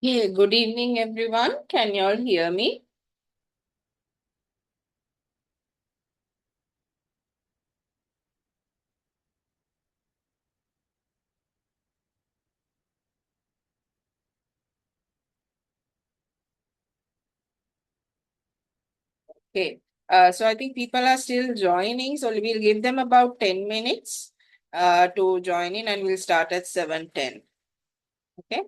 Hey, good evening, everyone. Can you all hear me? Okay. So I think people are still joining, so we'll give them about 10 minutes to join in and we'll start at 7:10. Okay.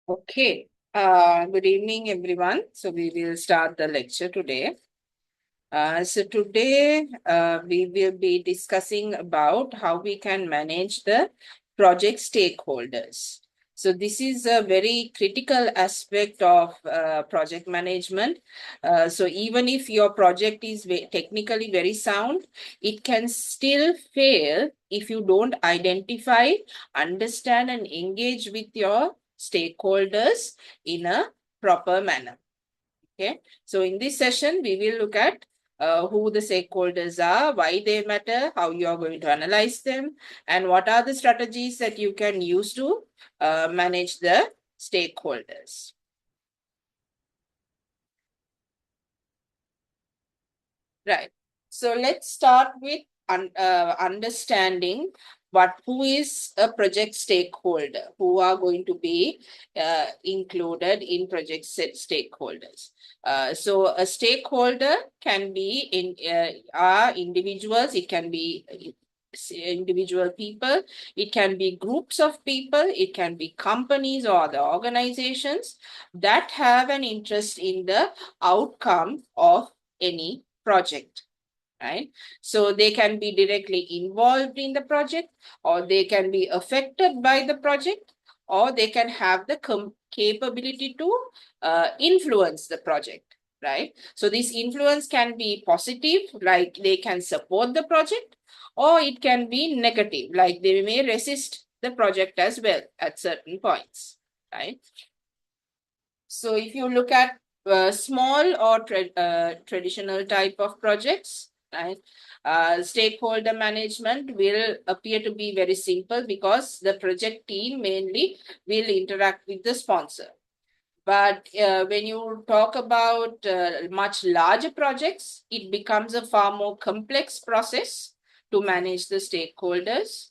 Okay. Good evening, everyone. So we will start the lecture today. So today we will be discussing about how we can manage the project stakeholders. So this is a very critical aspect of project management. So even if your project is technically very sound, it can still fail if you don't identify, understand, and engage with your stakeholders in a proper manner. Okay, so in this session, we will look at who the stakeholders are, why they matter, how you are going to analyze them, and what are the strategies that you can use to manage the stakeholders. Right. So let's start with understanding who is a project stakeholder, who are going to be included in project stakeholders. So a stakeholder can be are individuals, it can be individual people, it can be groups of people, it can be companies or other organizations that have an interest in the outcome of any project, right? So they can be directly involved in the project, or they can be affected by the project, or they can have the capability to influence the project, right? So this influence can be positive, like they can support the project, or it can be negative, like they may resist the project as well at certain points, right? So if you look at small or traditional type of projects, right, stakeholder management will appear to be very simple because the project team mainly will interact with the sponsor. But when you talk about much larger projects, it becomes a far more complex process to manage the stakeholders.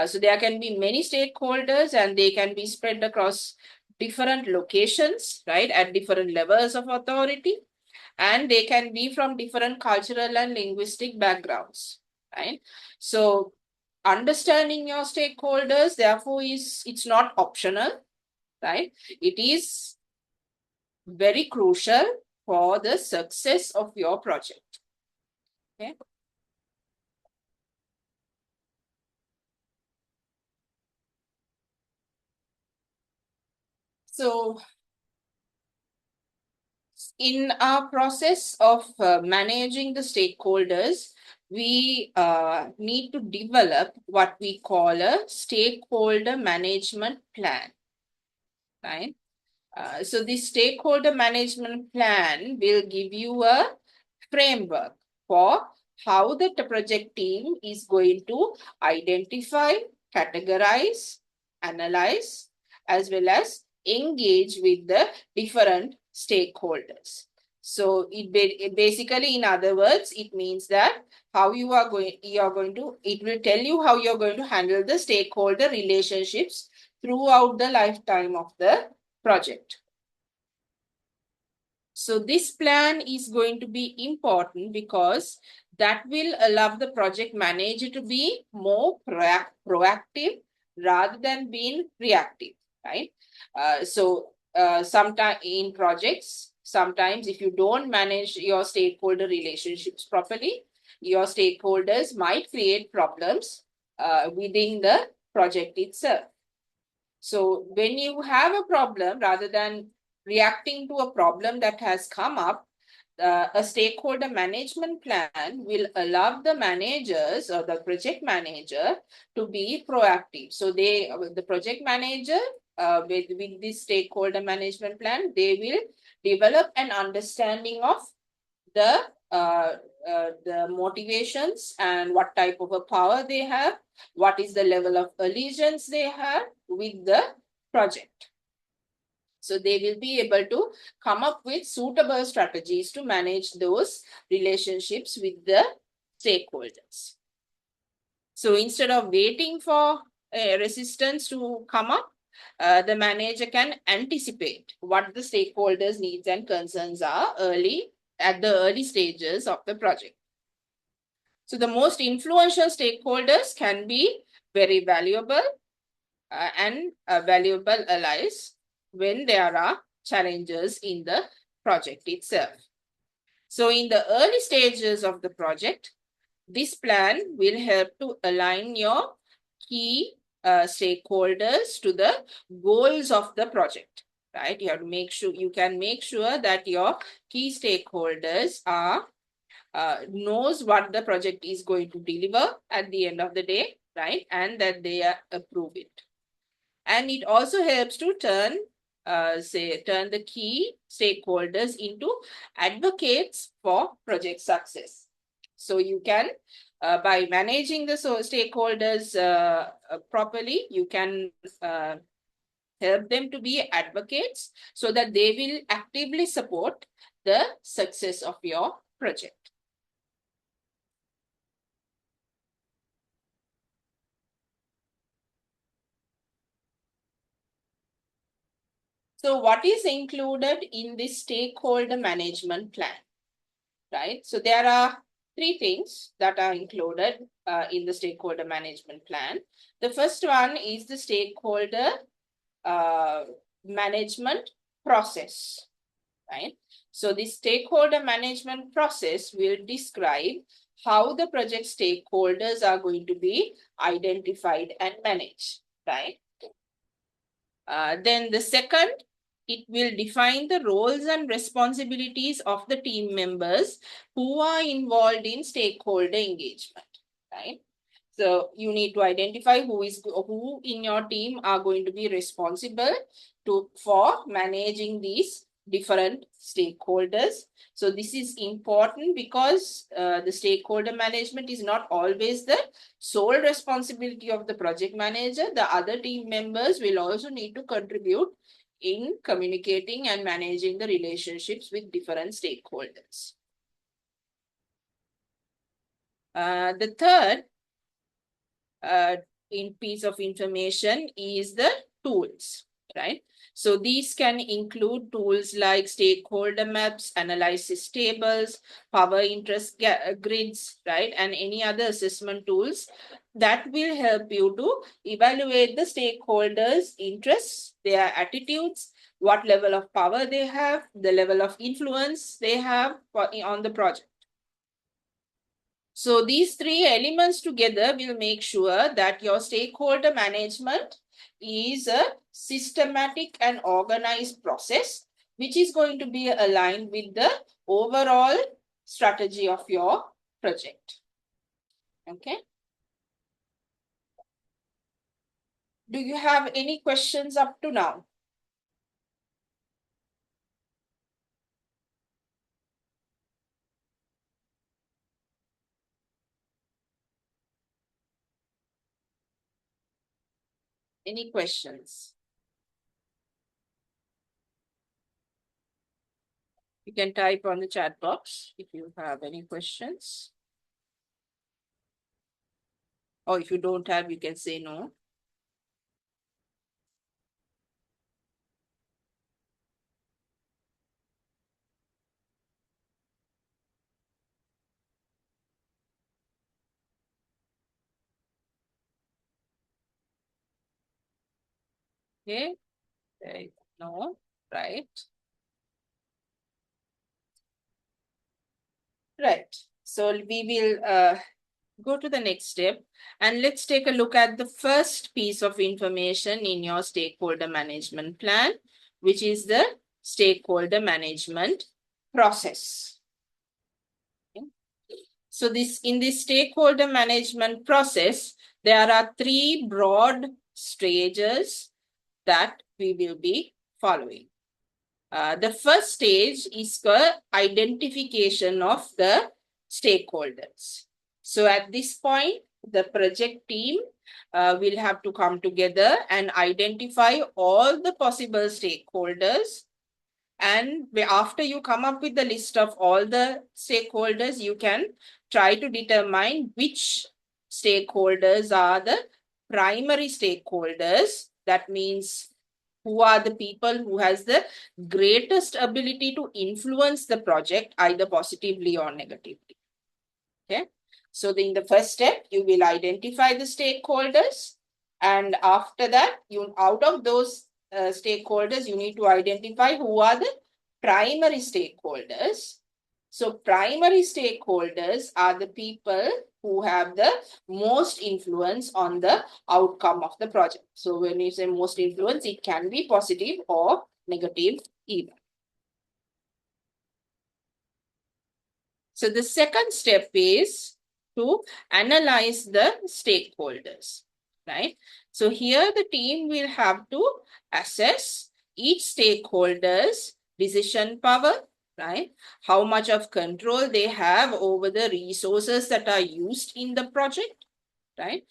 So there can be many stakeholders and they can be spread across different locations, right, at different levels of authority. And they can be from different cultural and linguistic backgrounds, right? So understanding your stakeholders, therefore, it's not optional, right? It is very crucial for the success of your project. Okay. So in our process of managing the stakeholders, we need to develop what we call a stakeholder management plan, right? So the stakeholder management plan will give you a framework for how the project team is going to identify, categorize, analyze, as well as engage with the different stakeholders. So it basically, in other words, it means that how it will tell you how you're going to handle the stakeholder relationships throughout the lifetime of the project. So this plan is going to be important because that will allow the project manager to be more proactive rather than being reactive, right? Sometimes in projects, sometimes if you don't manage your stakeholder relationships properly, your stakeholders might create problems within the project itself. So when you have a problem, rather than reacting to a problem that has come up, a stakeholder management plan will allow the managers or the project manager to be proactive. So the project manager, with this stakeholder management plan, they will develop an understanding of the uh, the motivations and what type of a power they have, what is the level of allegiance they have with the project. So they will be able to come up with suitable strategies to manage those relationships with the stakeholders. So instead of waiting for resistance to come up, the manager can anticipate what the stakeholders' needs and concerns are at the early stages of the project. So the most influential stakeholders can be very valuable and valuable allies. when there are challenges in the project itself. So in the early stages of the project, this plan will help to align your key stakeholders to the goals of the project, right? You have to make sure, you can make sure that your key stakeholders are knows what the project is going to deliver at the end of the day, right? And that they approve it. And it also helps to turn the key stakeholders into advocates for project success. So you can, by managing the stakeholders properly, you can help them to be advocates so that they will actively support the success of your project. So what is included in this stakeholder management plan, right? So there are three things that are included in the stakeholder management plan. The first one is the stakeholder management process, right? So the stakeholder management process will describe how the project stakeholders are going to be identified and managed, right? Then the second, it will define the roles and responsibilities of the team members who are involved in stakeholder engagement, right? So you need to identify who in your team are going to be responsible for managing these different stakeholders. So this is important because the stakeholder management is not always the sole responsibility of the project manager. The other team members will also need to contribute in communicating and managing the relationships with different stakeholders. The third in piece of information is the tools, right? So these can include tools like stakeholder maps, analysis tables, power interest grids, right? And any other assessment tools that will help you to evaluate the stakeholders' interests, their attitudes, what level of power they have, the level of influence they have on the project. So these three elements together will make sure that your stakeholder management is a systematic and organized process, which is going to be aligned with the overall strategy of your project. Okay. Do you have any questions up to now? Any questions? You can type on the chat box if you have any questions. Or if you don't have, you can say no. Okay. No, right. Right. So we will go to the next step and let's take a look at the first piece of information in your stakeholder management plan, which is the stakeholder management process. Okay. So in this stakeholder management process, there are three broad stages that we will be following. The first stage is the identification of the stakeholders. So at this point, the project team will have to come together and identify all the possible stakeholders. And after you come up with the list of all the stakeholders, you can try to determine which stakeholders are the primary stakeholders. That means who are the people who has the greatest ability to influence the project either positively or negatively. Okay. So in the first step, you will identify the stakeholders. And after that, out of those stakeholders, you need to identify who are the primary stakeholders. So primary stakeholders are the people who have the most influence on the outcome of the project. So when you say most influence, it can be positive or negative even. So the second step is to analyze the stakeholders, right? So here the team will have to assess each stakeholder's decision power, right? How much of control they have over the resources that are used in the project, right?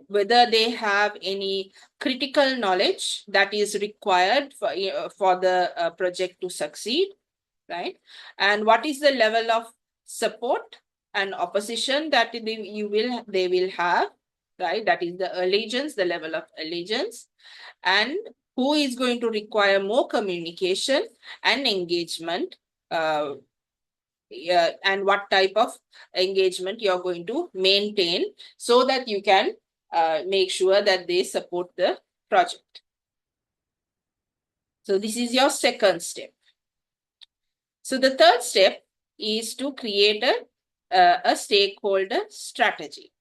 Whether they have any critical knowledge that is required for the project to succeed, right? And what is the level of support and opposition that they will have, right? That is the allegiance, the level of allegiance, and who is going to require more communication and engagement, and what type of engagement you're going to maintain so that you can make sure that they support the project. So this is your second step. So the third step is to create a stakeholder strategy.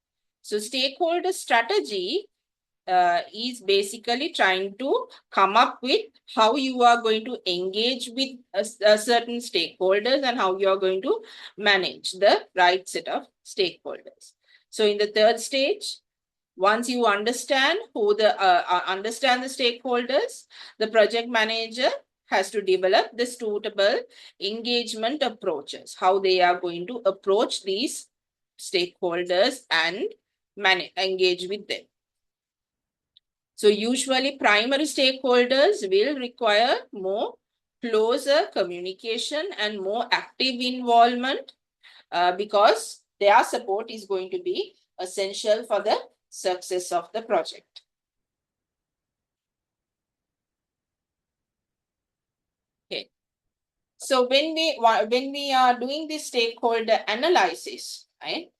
So stakeholder strategy is basically trying to come up with how you are going to engage with a certain stakeholders and how you are going to manage the right set of stakeholders. So in the third stage, once you understand understand the stakeholders, the project manager has to develop the suitable engagement approaches, how they are going to approach these stakeholders and engage with them. So usually primary stakeholders will require more closer communication and more active involvement because their support is going to be essential for the success of the project. Okay. So when we are doing this stakeholder analysis, right?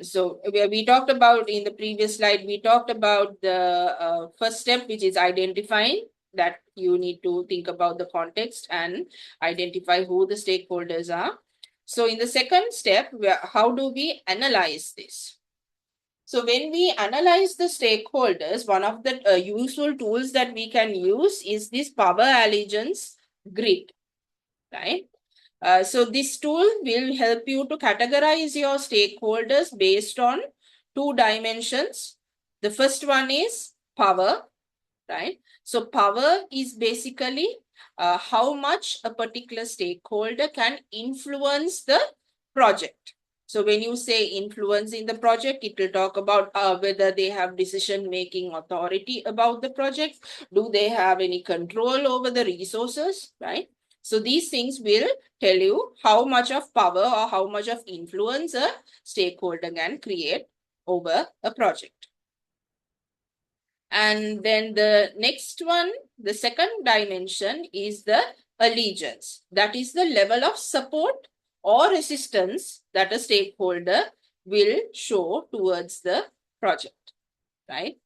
So we talked about in the previous slide, we talked about the first step, which is identifying that you need to think about the context and identify who the stakeholders are. So in the second step, how do we analyze this? So when we analyze the stakeholders, one of the useful tools that we can use is this power allegiance grid, right? So this tool will help you to categorize your stakeholders based on two dimensions. The first one is power, right? So power is basically how much a particular stakeholder can influence the project. So when you say influence in the project, it will talk about whether they have decision-making authority about the project. Do they have any control over the resources, right? So these things will tell you how much of power or how much of influence a stakeholder can create over a project. And then the next one, the second dimension is the allegiance. That is the level of support or resistance that a stakeholder will show towards the project, right?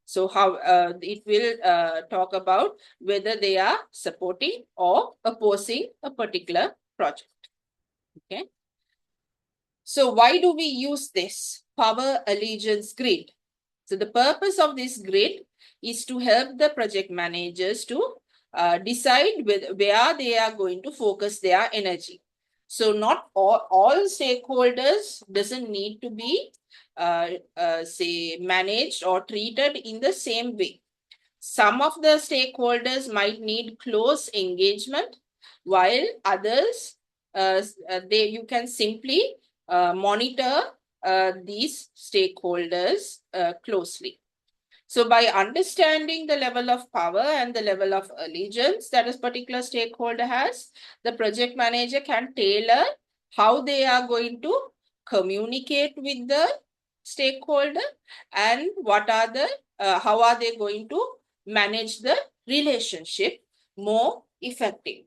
So how it will talk about whether they are supporting or opposing a particular project. Okay. So why do we use this power allegiance grid? So the purpose of this grid is to help the project managers to decide where they are going to focus their energy. So not all stakeholders doesn't need to be say managed or treated in the same way. Some of the stakeholders might need close engagement, while others you can simply monitor these stakeholders closely. So by understanding the level of power and the level of allegiance that a particular stakeholder has, the project manager can tailor how they are going to communicate with the stakeholder and how are they going to manage the relationship more effective.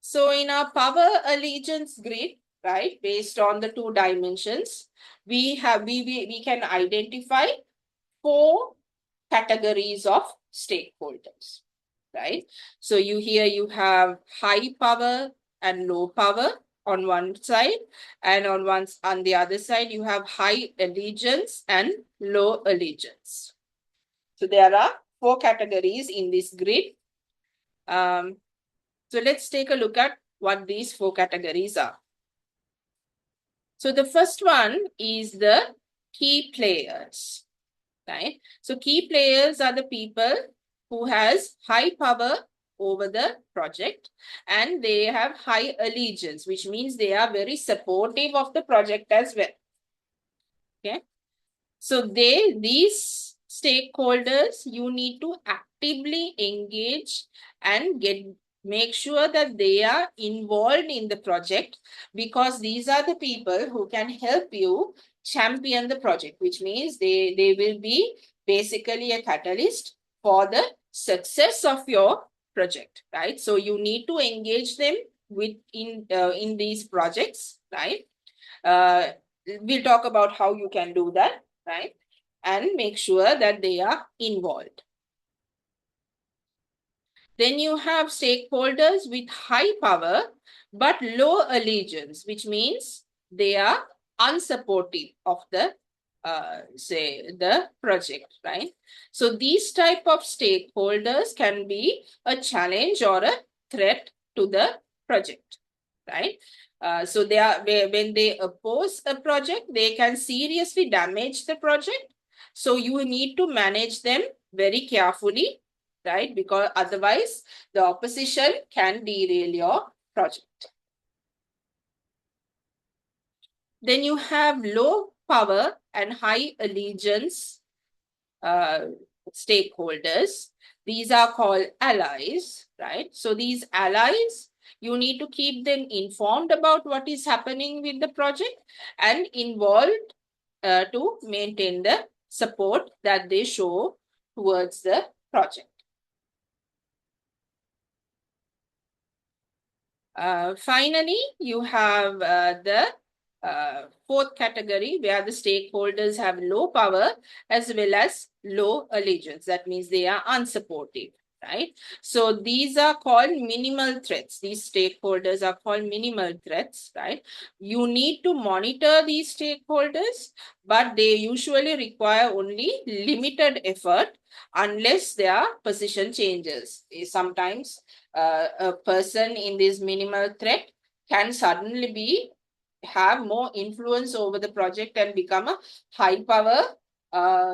So in our power allegiance grid, right, based on the two dimensions, we can identify four categories of stakeholders, right? So you have high power and low power on one side, and on the other side, you have high allegiance and low allegiance. So there are four categories in this grid. So let's take a look at what these four categories are. So the first one is the key players, right? So key players are the people who has high power over the project, and they have high allegiance, which means they are very supportive of the project as well. Okay. So these stakeholders, you need to actively engage and make sure that they are involved in the project, because these are the people who can help you champion the project, which means they will be basically a catalyst for the success of your project, right? So you need to engage them in these projects, right? We'll talk about how you can do that, right? And make sure that they are involved. Then you have stakeholders with high power but low allegiance, which means they are unsupportive of the say the project, right? So these type of stakeholders can be a challenge or a threat to the project, right? So they are, when they oppose a project, they can seriously damage the project. So you need to manage them very carefully, right? Because otherwise the opposition can derail your project. Then you have low power and high allegiance stakeholders. These are called allies, right? So these allies, you need to keep them informed about what is happening with the project and involved to maintain the support that they show towards the project. Finally, you have the fourth category where the stakeholders have low power as well as low allegiance. That means they are unsupportive, right? So these are called minimal threats. These stakeholders are called minimal threats, right? You need to monitor these stakeholders, but they usually require only limited effort unless their position changes. Sometimes a person in this minimal threat can suddenly have more influence over the project and become a high power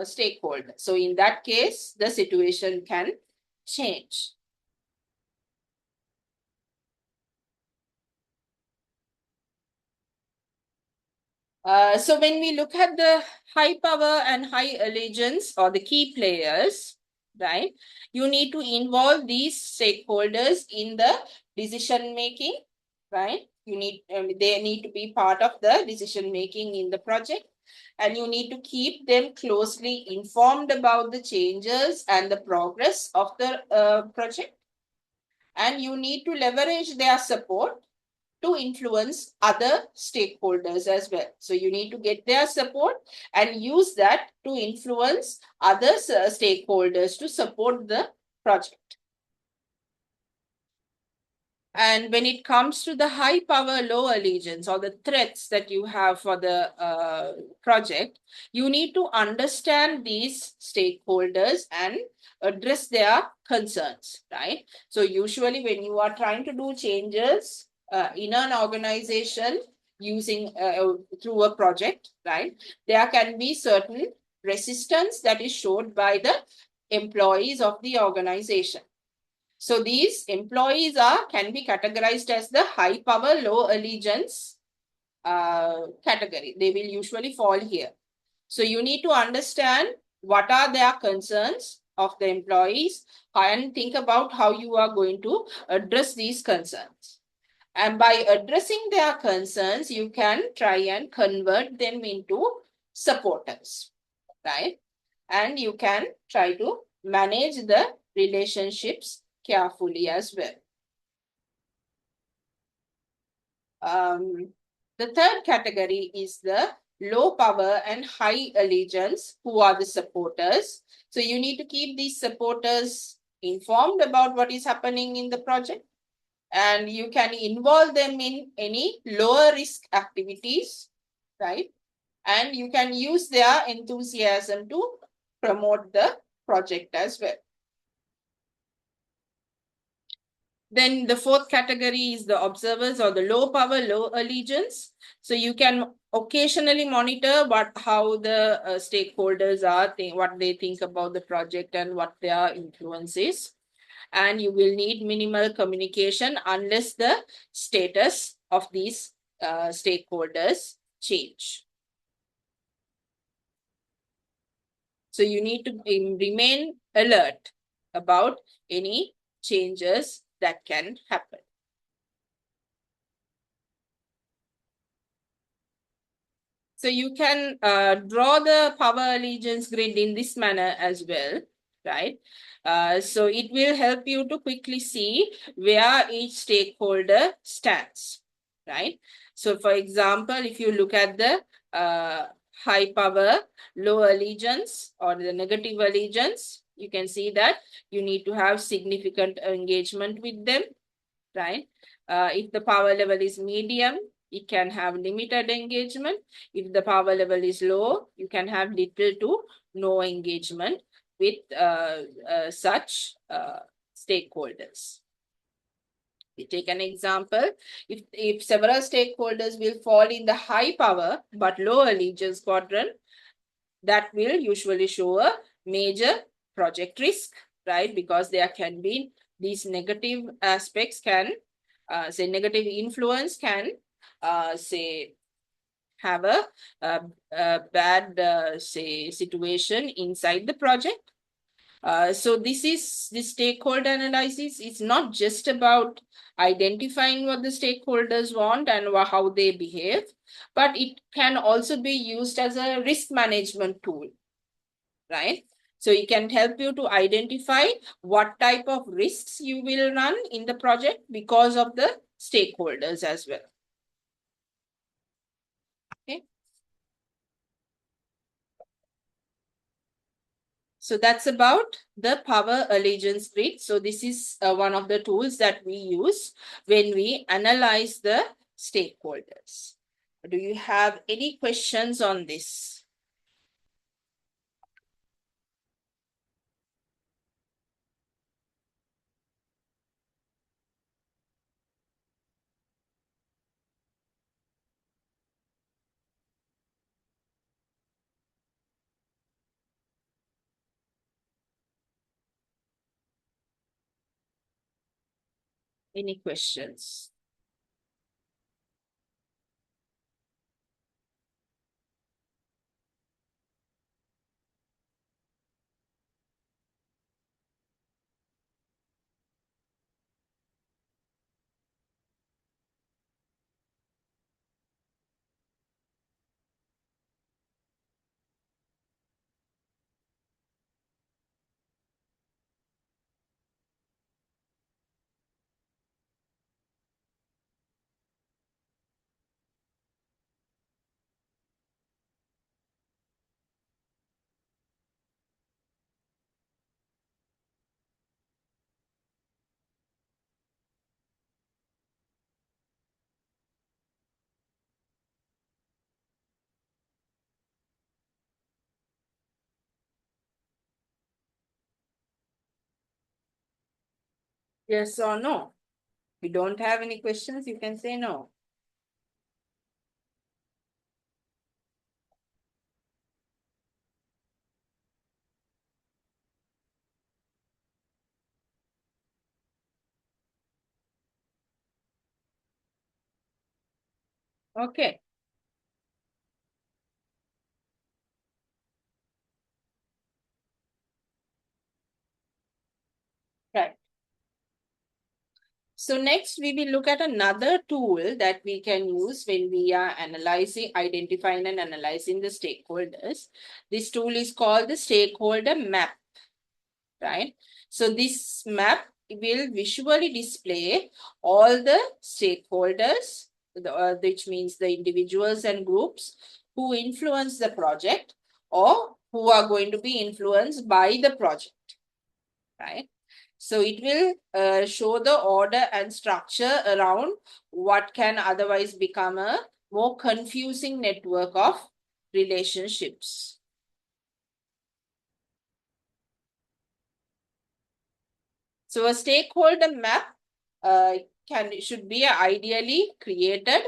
stakeholder. So in that case, the situation can change. So when we look at the high power and high allegiance or the key players, right, you need to involve these stakeholders in the decision making, right? They need to be part of the decision making in the project, and you need to keep them closely informed about the changes and the progress of the project. And you need to leverage their support to influence other stakeholders as well. So you need to get their support and use that to influence other stakeholders to support the project. And when it comes to the high power, low allegiance or the threats that you have for the project, you need to understand these stakeholders and address their concerns, right? So usually when you are trying to do changes in an organization using through a project, right, there can be certain resistance that is showed by the employees of the organization. So these employees can be categorized as the high power, low allegiance category. They will usually fall here. So you need to understand what are their concerns of the employees and think about how you are going to address these concerns. And by addressing their concerns, you can try and convert them into supporters, right? And you can try to manage the relationships carefully as well. The third category is the low power and high allegiance, who are the supporters. So you need to keep these supporters informed about what is happening in the project, and you can involve them in any lower risk activities, right? And you can use their enthusiasm to promote the project as well. Then the fourth category is the observers or the low power, low allegiance. So you can occasionally monitor how the stakeholders are, what they think about the project and what their influence is. And you will need minimal communication unless the status of these stakeholders change. So you need to remain alert about any changes that can happen. So you can draw the power allegiance grid in this manner as well, right? So it will help you to quickly see where each stakeholder stands, right? So for example, if you look at the high power, low allegiance or the negative allegiance, you can see that you need to have significant engagement with them, right? If the power level is medium, it can have limited engagement. If the power level is low, you can have little to no engagement with such stakeholders. We take an example. If several stakeholders will fall in the high power but low allegiance quadrant, that will usually show a major project risk, right? Because there can be these negative aspects can say negative influence can say have a bad say situation inside the project. So this stakeholder analysis is not just about identifying what the stakeholders want and how they behave, but it can also be used as a risk management tool, right? So it can help you to identify what type of risks you will run in the project because of the stakeholders as well. Okay. So that's about the power allegiance grid. So this is one of the tools that we use when we analyze the stakeholders. Do you have any questions on this? Any questions? Yes or no? If you don't have any questions, you can say no. Okay. Right. So next we will look at another tool that we can use when we are identifying and analyzing the stakeholders. This tool is called the stakeholder map, right? So this map will visually display all the stakeholders, which means the individuals and groups who influence the project or who are going to be influenced by the project, right? So it will show the order and structure around what can otherwise become a more confusing network of relationships. So a stakeholder map should be ideally created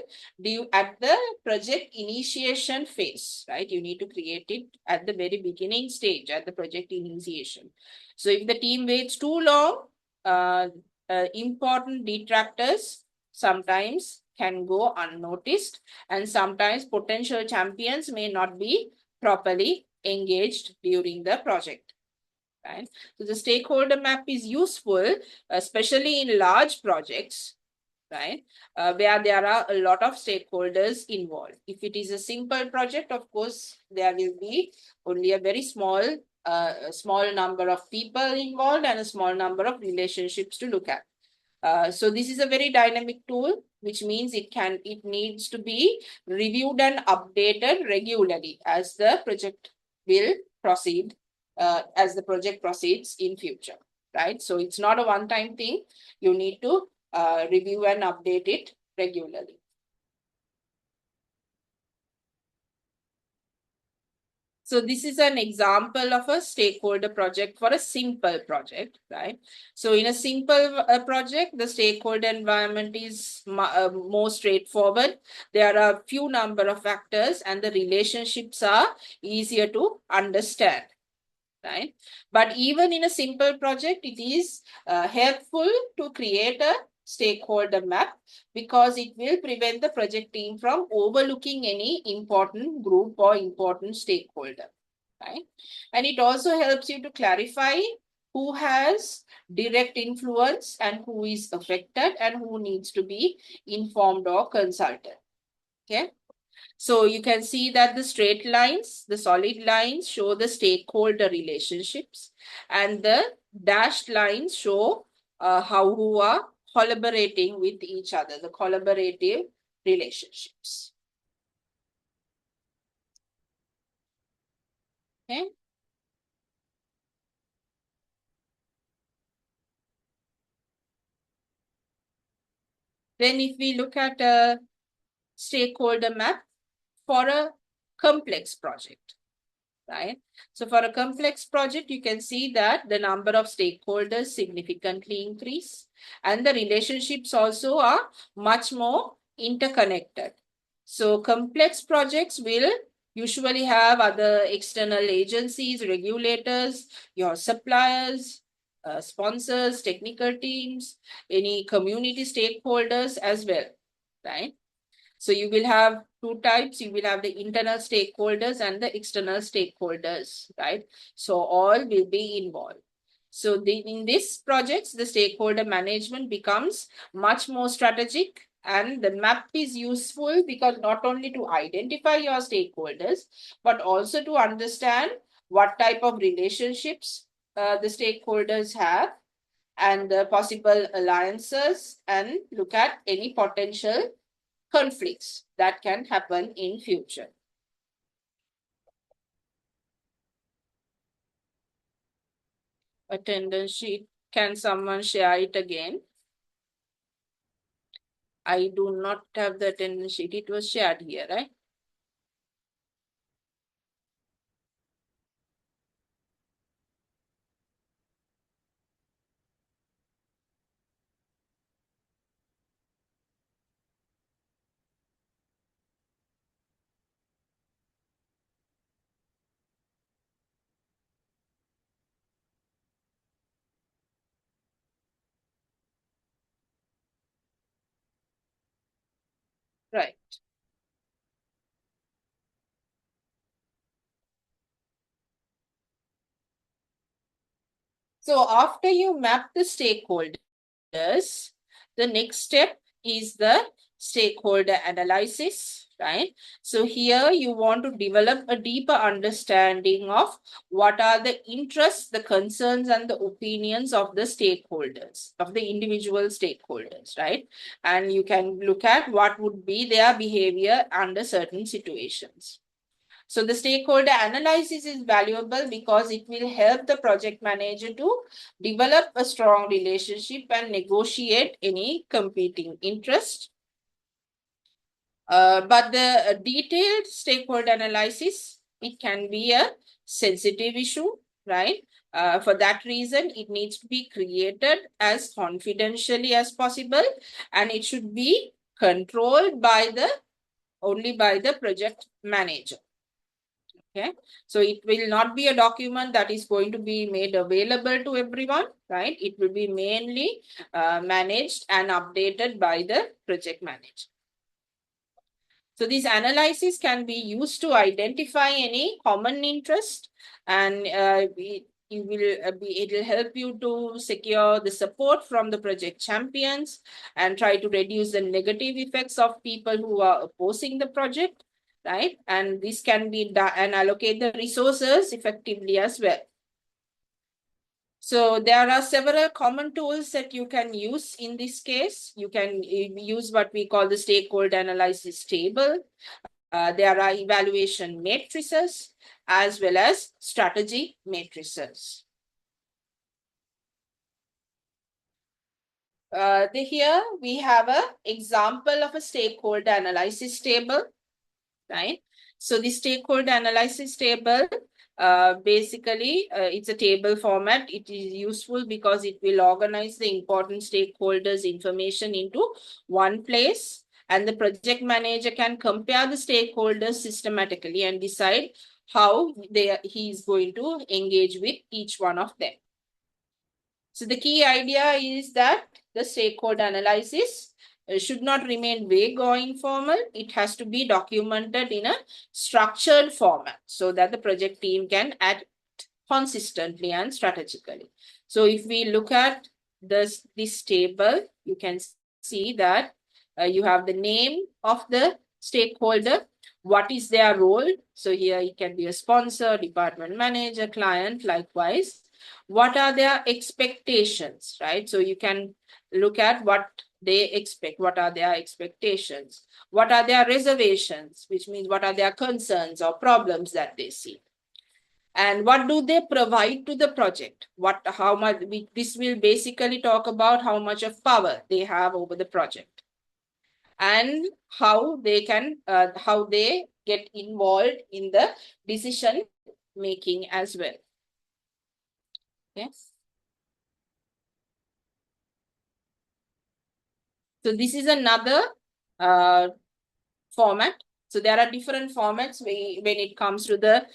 at the project initiation phase, right? You need to create it at the very beginning stage, at the project initiation. So if the team waits too long, important detractors sometimes can go unnoticed, and sometimes potential champions may not be properly engaged during the project. Right? So the stakeholder map is useful, especially in large projects, right? Where there are a lot of stakeholders involved. If it is a simple project, of course, there will be only a very small number of people involved and a small number of relationships to look at. So this is a very dynamic tool, which means it needs to be reviewed and updated regularly as the project will proceed, as the project proceeds in future, right? So it's not a one-time thing. You need to review and update it regularly. So this is an example of a stakeholder project for a simple project, right? So in a simple project, the stakeholder environment is more straightforward. There are few number of factors and the relationships are easier to understand, right? But even in a simple project, it is helpful to create a stakeholder map because it will prevent the project team from overlooking any important group or important stakeholder, right? And it also helps you to clarify who has direct influence and who is affected and who needs to be informed or consulted, okay? So you can see that the straight lines, the solid lines show the stakeholder relationships and the dashed lines show who are collaborating with each other, the collaborative relationships. Okay. Then if we look at a stakeholder map for a complex project, right? So for a complex project, you can see that the number of stakeholders significantly increase and the relationships also are much more interconnected. So complex projects will usually have other external agencies, regulators, your suppliers, sponsors, technical teams, any community stakeholders as well, right? So you will have two types. You will have the internal stakeholders and the external stakeholders, right? So all will be involved. So in these projects, the stakeholder management becomes much more strategic and the map is useful because not only to identify your stakeholders, but also to understand what type of relationships the stakeholders have and the possible alliances and look at any potential conflicts that can happen in future. Attendance sheet, can someone share it again? I do not have the attendance sheet. It was shared here, right? Right. So after you map the stakeholders, the next step is the stakeholder analysis, right? So here you want to develop a deeper understanding of what are the interests, the concerns, and the opinions of the stakeholders, of the individual stakeholders, right? And you can look at what would be their behavior under certain situations. So the stakeholder analysis is valuable because it will help the project manager to develop a strong relationship and negotiate any competing interest. But the detailed stakeholder analysis, it can be a sensitive issue, right? For that reason, it needs to be created as confidentially as possible, and it should be controlled by only by the project manager. Okay, so it will not be a document that is going to be made available to everyone, right? It will be mainly managed and updated by the project manager. So this analysis can be used to identify any common interest, and it will help you to secure the support from the project champions and try to reduce the negative effects of people who are opposing the project, right? And this can be done and allocate the resources effectively as well. So there are several common tools that you can use in this case. You can use what we call the stakeholder analysis table. There are evaluation matrices as well as strategy matrices. Here we have an example of a stakeholder analysis table, right? So the stakeholder analysis table, basically, it's a table format. It is useful because it will organize the important stakeholders' information into one place, and the project manager can compare the stakeholders systematically and decide how he is going to engage with each one of them. So the key idea is that the stakeholder analysis should not remain vague or informal. It has to be documented in a structured format so that the project team can act consistently and strategically. So if we look at this table, you can see that you have the name of the stakeholder, what is their role. So here it can be a sponsor, department manager, client, likewise. What are their expectations, right? So you can look at what they expect, what are their expectations, what are their reservations, which means what are their concerns or problems that they see, and what do they provide to the project, how much. This will basically talk about how much of power they have over the project and how they get involved in the decision making as well. Yes. So this is another format. So there are different formats when it comes to the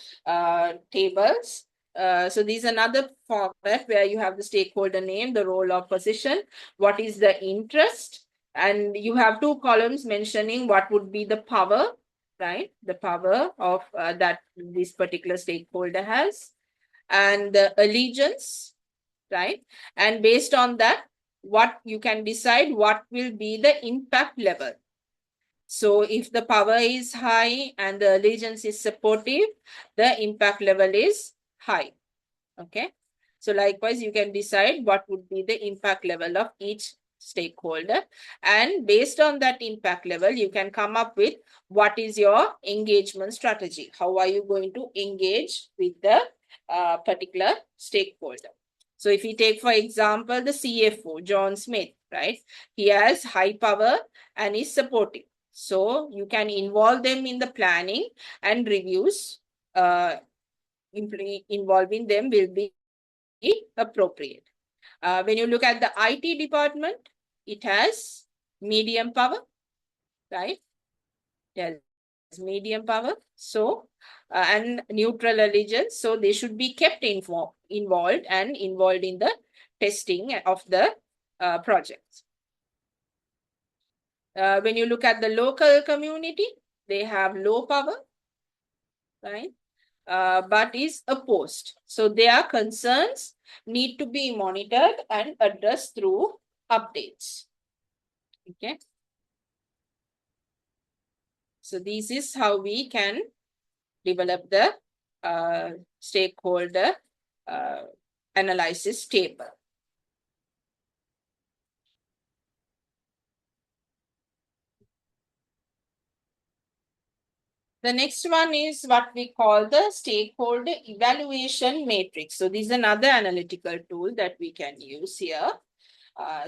tables. So this is another format where you have the stakeholder name, the role or position, what is the interest, and you have two columns mentioning what would be the power, right? The power of that this particular stakeholder has, and the allegiance, right? And based on that, what you can decide what will be the impact level. So if the power is high and the allegiance is supportive, the impact level is high. Okay. So likewise, you can decide what would be the impact level of each stakeholder. And based on that impact level, you can come up with what is your engagement strategy. How are you going to engage with the particular stakeholder? So if we take, for example, the CFO, John Smith, right? He has high power and is supportive. So you can involve them in the planning and reviews. Involving them will be appropriate. When you look at the IT department, it has medium power, right? Yes, medium power. So, and neutral allegiance. So they should be kept involved in the testing of the projects. When you look at the local community, they have low power, right? But is opposed. So their concerns need to be monitored and addressed through updates. Okay. So this is how we can develop the stakeholder analysis table. The next one is what we call the stakeholder evaluation matrix. So this is another analytical tool that we can use here.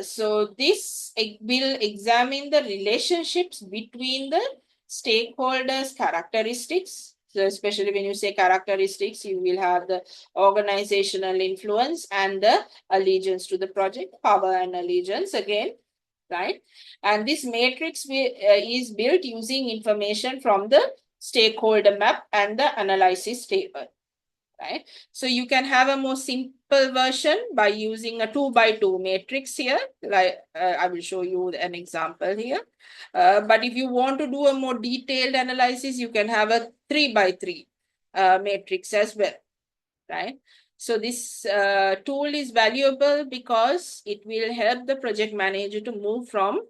So this will examine the relationships between the stakeholders' characteristics. So especially when you say characteristics, you will have the organizational influence and the allegiance to the project, power and allegiance again, right? And this matrix is built using information from the stakeholder map and the analysis table, right? So you can have a more simple version by using a 2x2 matrix here. Like I will show you an example here. But if you want to do a more detailed analysis, you can have a 3x3 matrix as well, right? So this tool is valuable because it will help the project manager to move from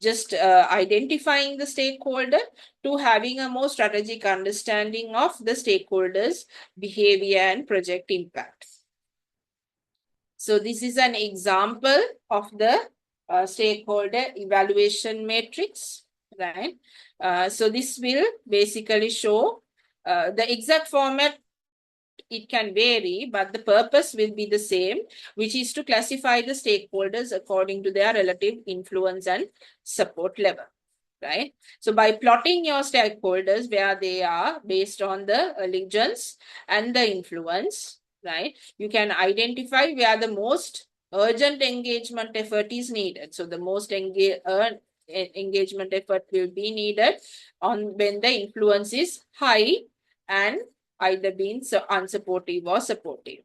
just identifying the stakeholder to having a more strategic understanding of the stakeholders' behavior and project impact. So this is an example of the stakeholder evaluation matrix, right? So this will basically show the exact format. It can vary, but the purpose will be the same, which is to classify the stakeholders according to their relative influence and support level, right? So by plotting your stakeholders where they are based on the allegiance and the influence, right, you can identify where the most urgent engagement effort is needed. So the most engagement effort will be needed on when the influence is high and either being unsupportive or supportive.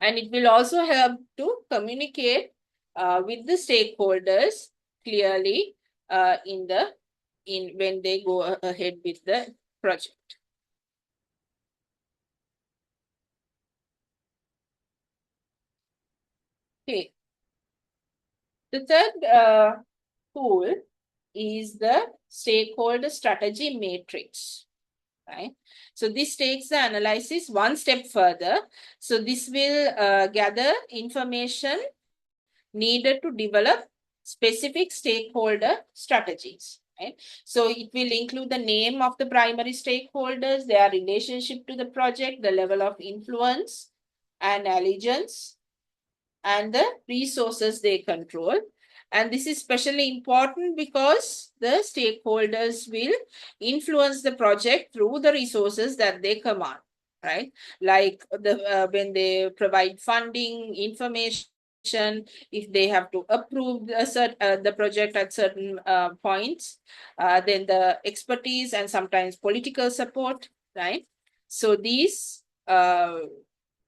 And it will also help to communicate with the stakeholders clearly when they go ahead with the project. Okay. The third tool is the stakeholder strategy matrix. Right? So this takes the analysis one step further. So this will gather information needed to develop specific stakeholder strategies. Right? So it will include the name of the primary stakeholders, their relationship to the project, the level of influence and allegiance, and the resources they control. And this is especially important because the stakeholders will influence the project through the resources that they command, right? Like when they provide funding, information, if they have to approve the project at certain points, then the expertise and sometimes political support, right? So these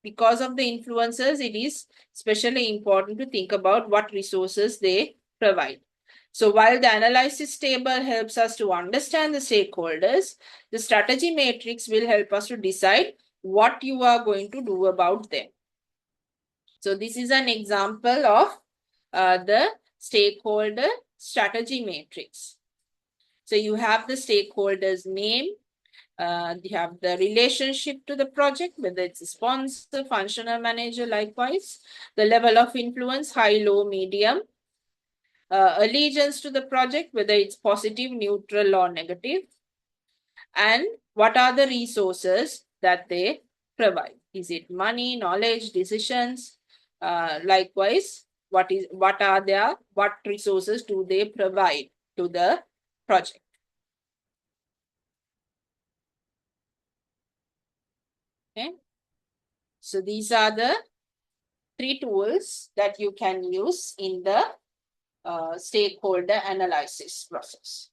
because of the influencers, it is especially important to think about what resources they provide. So while the analysis table helps us to understand the stakeholders, the strategy matrix will help us to decide what you are going to do about them. So this is an example of the stakeholder strategy matrix. So you have the stakeholder's name, you have the relationship to the project, whether it's a sponsor, functional manager, likewise, the level of influence, high, low, medium, allegiance to the project, whether it's positive, neutral, or negative, and what are the resources that they provide. Is it money, knowledge, decisions? Likewise, what resources do they provide to the project? Okay. So these are the 3 tools that you can use in the stakeholder analysis process.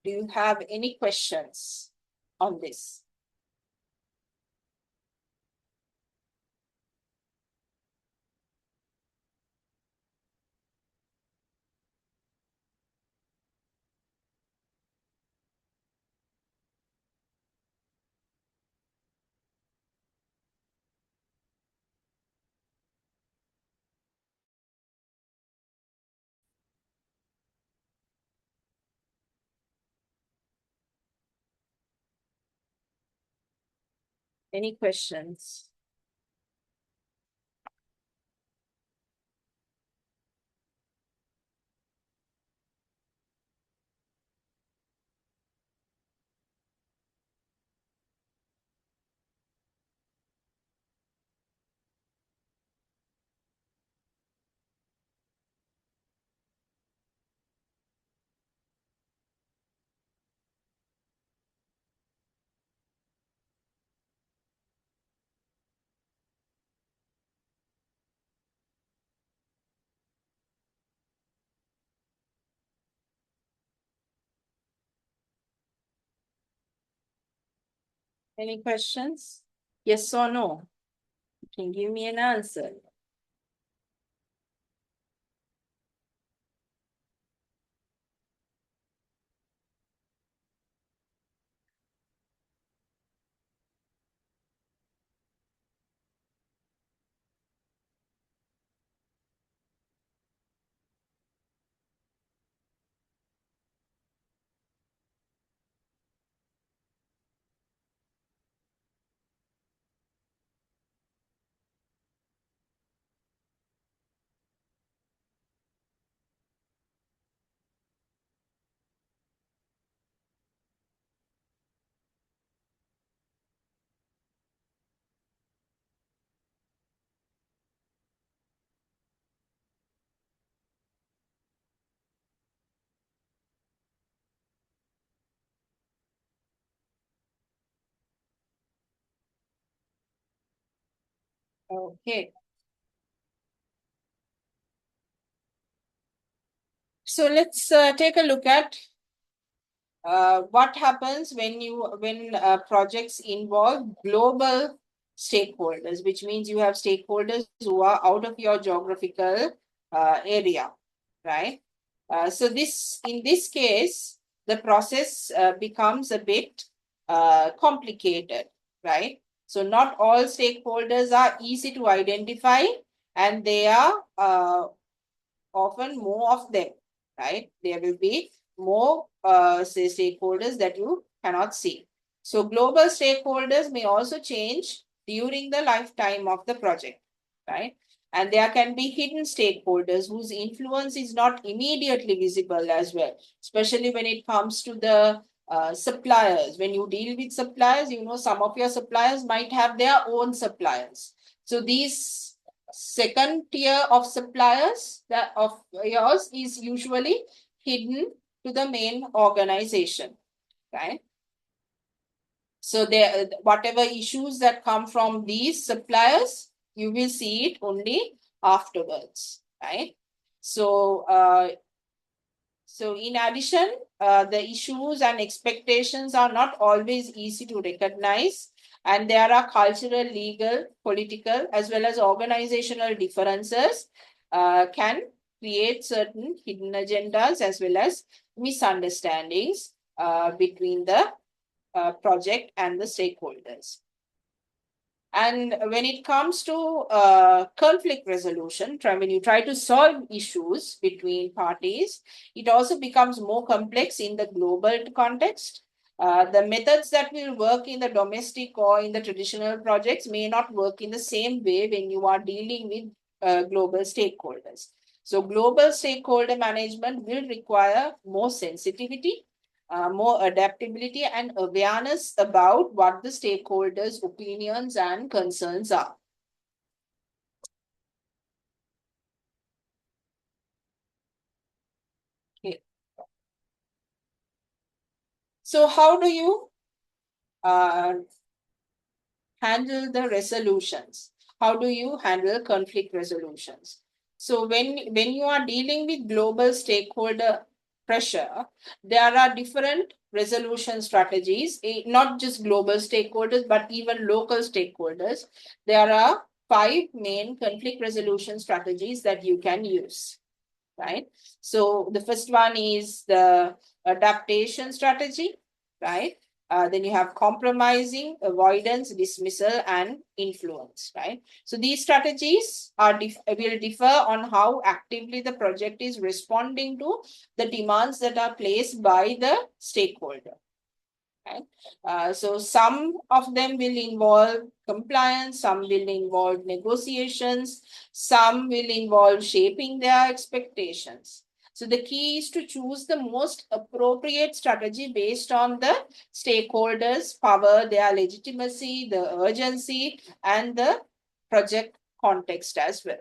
Do you have any questions on this? Any questions? Any questions? Yes or no? You can give me an answer. Okay. So let's take a look at what happens when projects involve global stakeholders, which means you have stakeholders who are out of your geographical area, right? So in this case, the process becomes a bit complicated, right? So not all stakeholders are easy to identify, and they are often more of them, right? There will be more say stakeholders that you cannot see. So global stakeholders may also change during the lifetime of the project, right? And there can be hidden stakeholders whose influence is not immediately visible as well, especially when it comes to the suppliers. When you deal with suppliers, you know, some of your suppliers might have their own suppliers. So these second tier of suppliers that of yours is usually hidden to the main organization, right? So there, whatever issues that come from these suppliers, you will see it only afterwards, right? So so in addition, the issues and expectations are not always easy to recognize, and there are cultural, legal, political, as well as organizational differences can create certain hidden agendas as well as misunderstandings between the project and the stakeholders. And when it comes to conflict resolution, when you try to solve issues between parties, it also becomes more complex in the global context. The methods that will work in the domestic or in the traditional projects may not work in the same way when you are dealing with global stakeholders. So global stakeholder management will require more sensitivity, more adaptability and awareness about what the stakeholders' opinions and concerns are. Okay. So how do you handle the resolutions? How do you handle conflict resolutions? So when you are dealing with global stakeholder pressure, there are different resolution strategies, not just global stakeholders, but even local stakeholders. There are 5 main conflict resolution strategies that you can use, right? So the first one is the adaptation strategy, right? Then you have compromising, avoidance, dismissal, and influence, right? So these strategies will differ on how actively the project is responding to the demands that are placed by the stakeholder. Right? So some of them will involve compliance, some will involve negotiations, some will involve shaping their expectations. So the key is to choose the most appropriate strategy based on the stakeholders' power, their legitimacy, the urgency, and the project context as well.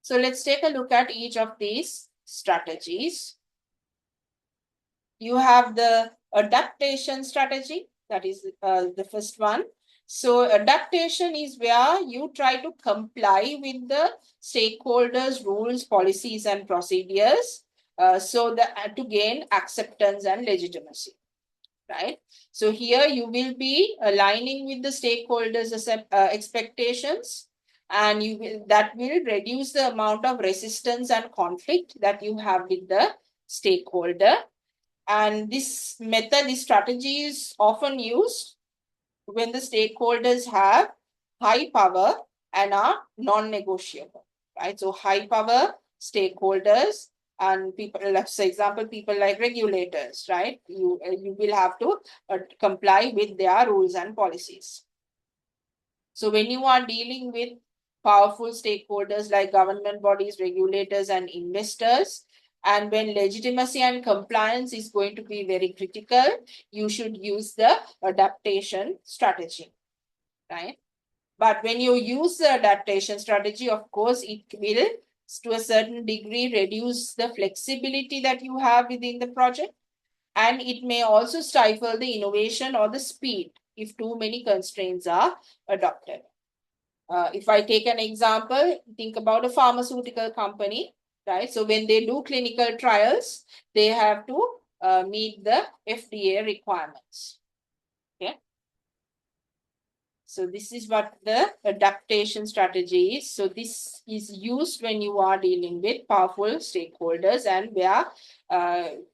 So let's take a look at each of these strategies. You have the adaptation strategy, that is the first one. So adaptation is where you try to comply with the stakeholders' rules, policies, and procedures so that to gain acceptance and legitimacy, right? So here you will be aligning with the stakeholders' expectations, and that will reduce the amount of resistance and conflict that you have with the stakeholder. And this method, this strategy is often used when the stakeholders have high power and are non-negotiable, right? So high power stakeholders and people, let's say example, people like regulators, right? You will have to comply with their rules and policies. So when you are dealing with powerful stakeholders like government bodies, regulators, and investors, and when legitimacy and compliance is going to be very critical, you should use the adaptation strategy, right? But when you use the adaptation strategy, of course, it will, to a certain degree, reduce the flexibility that you have within the project. And it may also stifle the innovation or the speed if too many constraints are adopted. If I take an example, think about a pharmaceutical company, right? So when they do clinical trials, they have to meet the FDA requirements. Okay. So this is what the adaptation strategy is. So this is used when you are dealing with powerful stakeholders and where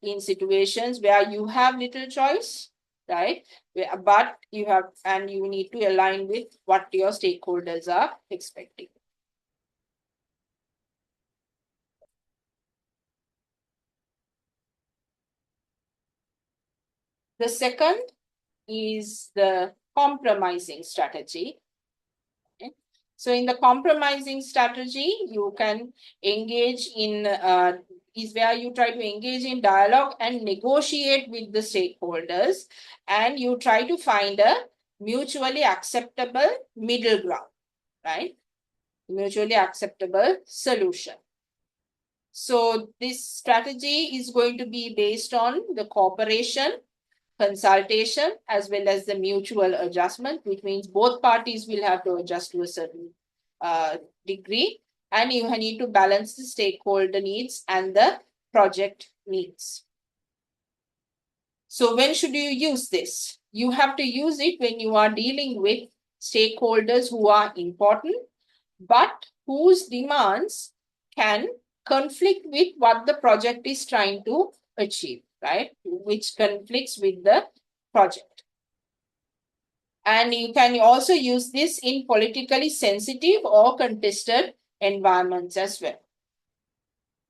in situations where you have little choice, right? But you have, and you need to align with what your stakeholders are expecting. The second is the compromising strategy. Okay. So in the compromising strategy, you can engage in, is where you try to engage in dialogue and negotiate with the stakeholders, and you try to find a mutually acceptable middle ground, right? Mutually acceptable solution. So this strategy is going to be based on the cooperation, consultation, as well as the mutual adjustment, which means both parties will have to adjust to a certain degree, and you need to balance the stakeholder needs and the project needs. So when should you use this? You have to use it when you are dealing with stakeholders who are important, but whose demands can conflict with what the project is trying to achieve, right? Which conflicts with the project. And you can also use this in politically sensitive or contested environments as well.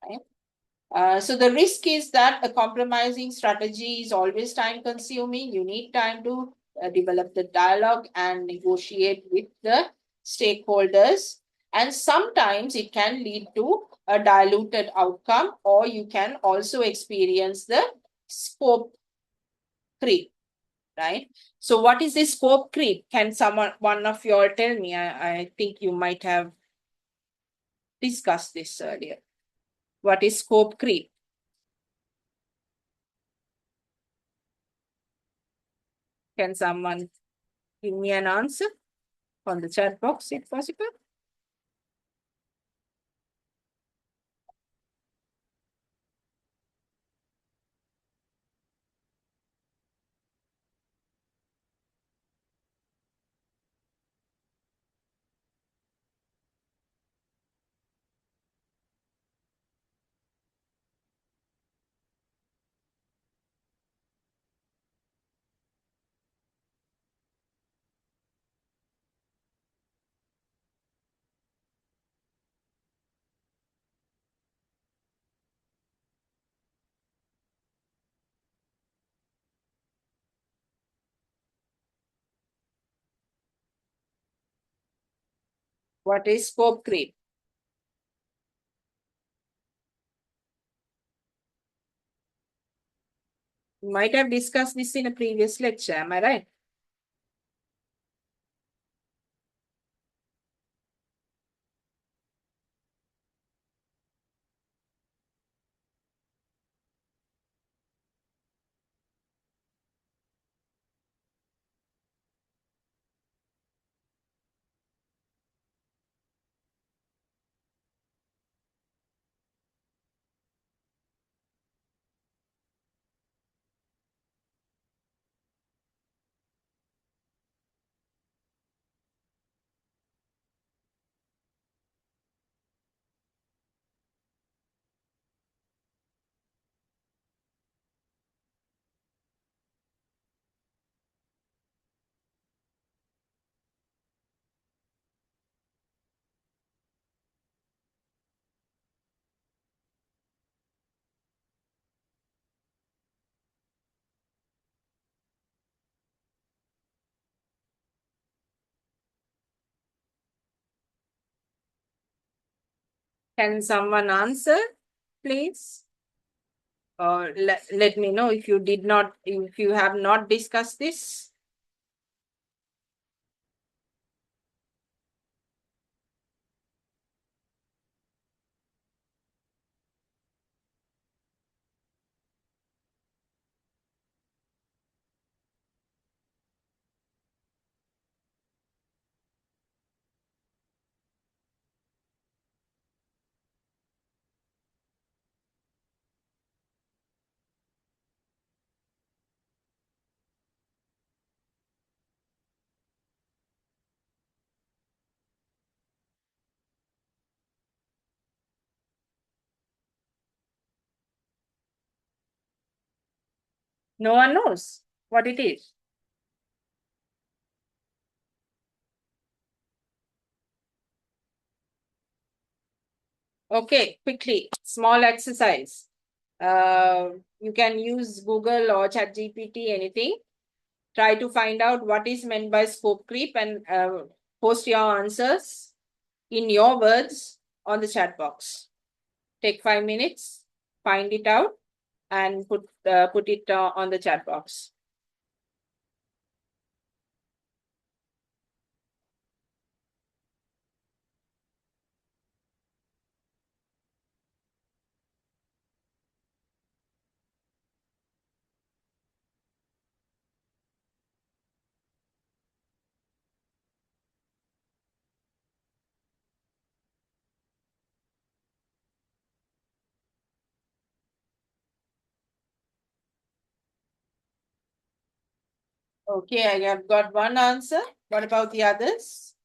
Right? So the risk is that a compromising strategy is always time consuming. You need time to develop the dialogue and negotiate with the stakeholders. And sometimes it can lead to a diluted outcome, or you can also experience the scope creep, right? So what is this scope creep? Can one of you all tell me? I think you might have discussed this earlier. What is scope creep? Can someone give me an answer on the chat box if possible? What is scope creep? We might have discussed this in a previous lecture, am I right? Can someone answer, please? Or let me know if you did not, if you have not discussed this. No one knows what it is. Okay, quickly, small exercise. You can use Google or ChatGPT, anything. Try to find out what is meant by scope creep and post your answers in your words on the chat box. Take 5 minutes, find it out, and put it on the chat box. Okay, I have got one answer. What about the others?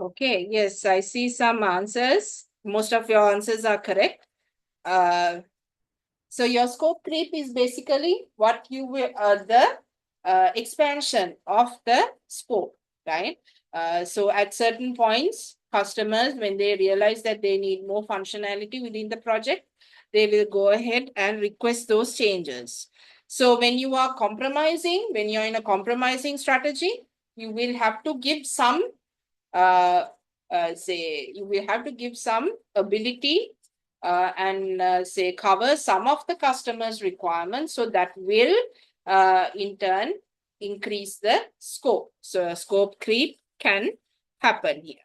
Okay, yes, I see some answers. Most of your answers are correct. So your scope creep is basically what you will the expansion of the scope, right? So at certain points, customers, when they realize that they need more functionality within the project, they will go ahead and request those changes. So when you are compromising, when you're in a compromising strategy, you will have to give some uh, say you will have to give some ability and say cover some of the customer's requirements, so that will in turn increase the scope. So a scope creep can happen here.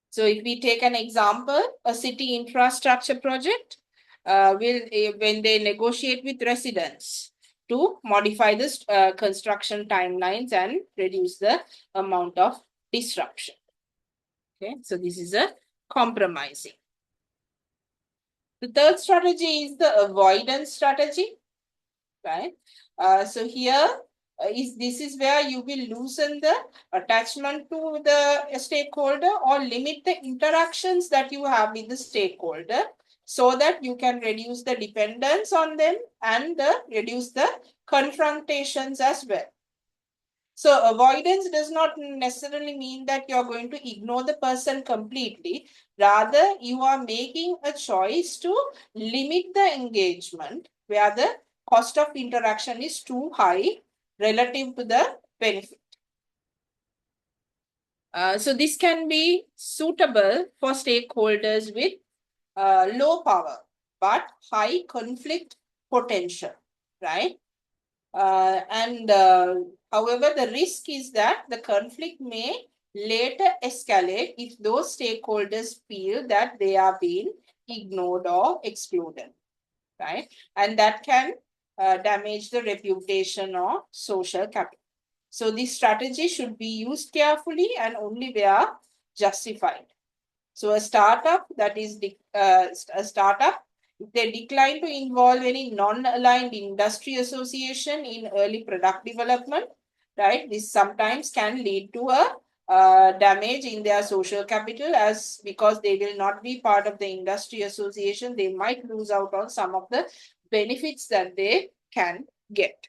So if we take an example, a city infrastructure project when they negotiate with residents to modify the construction timelines and reduce the amount of disruption. Okay, so this is a compromising. The third strategy is the avoidance strategy, right? So here this is where you will loosen the attachment to the stakeholder or limit the interactions that you have with the stakeholder, so that you can reduce the dependence on them and reduce the confrontations as well. So avoidance does not necessarily mean that you're going to ignore the person completely. Rather, you are making a choice to limit the engagement where the cost of interaction is too high relative to the benefit. So this can be suitable for stakeholders with low power but high conflict potential, right? However, the risk is that the conflict may later escalate if those stakeholders feel that they are being ignored or excluded, right? And that can damage the reputation or social capital. So this strategy should be used carefully and only where justified. So a startup that is a startup, if they decline to involve any non-aligned industry association in early product development, right? This sometimes can lead to a damage in their social capital, as because they will not be part of the industry association, they might lose out on some of the benefits that they can get.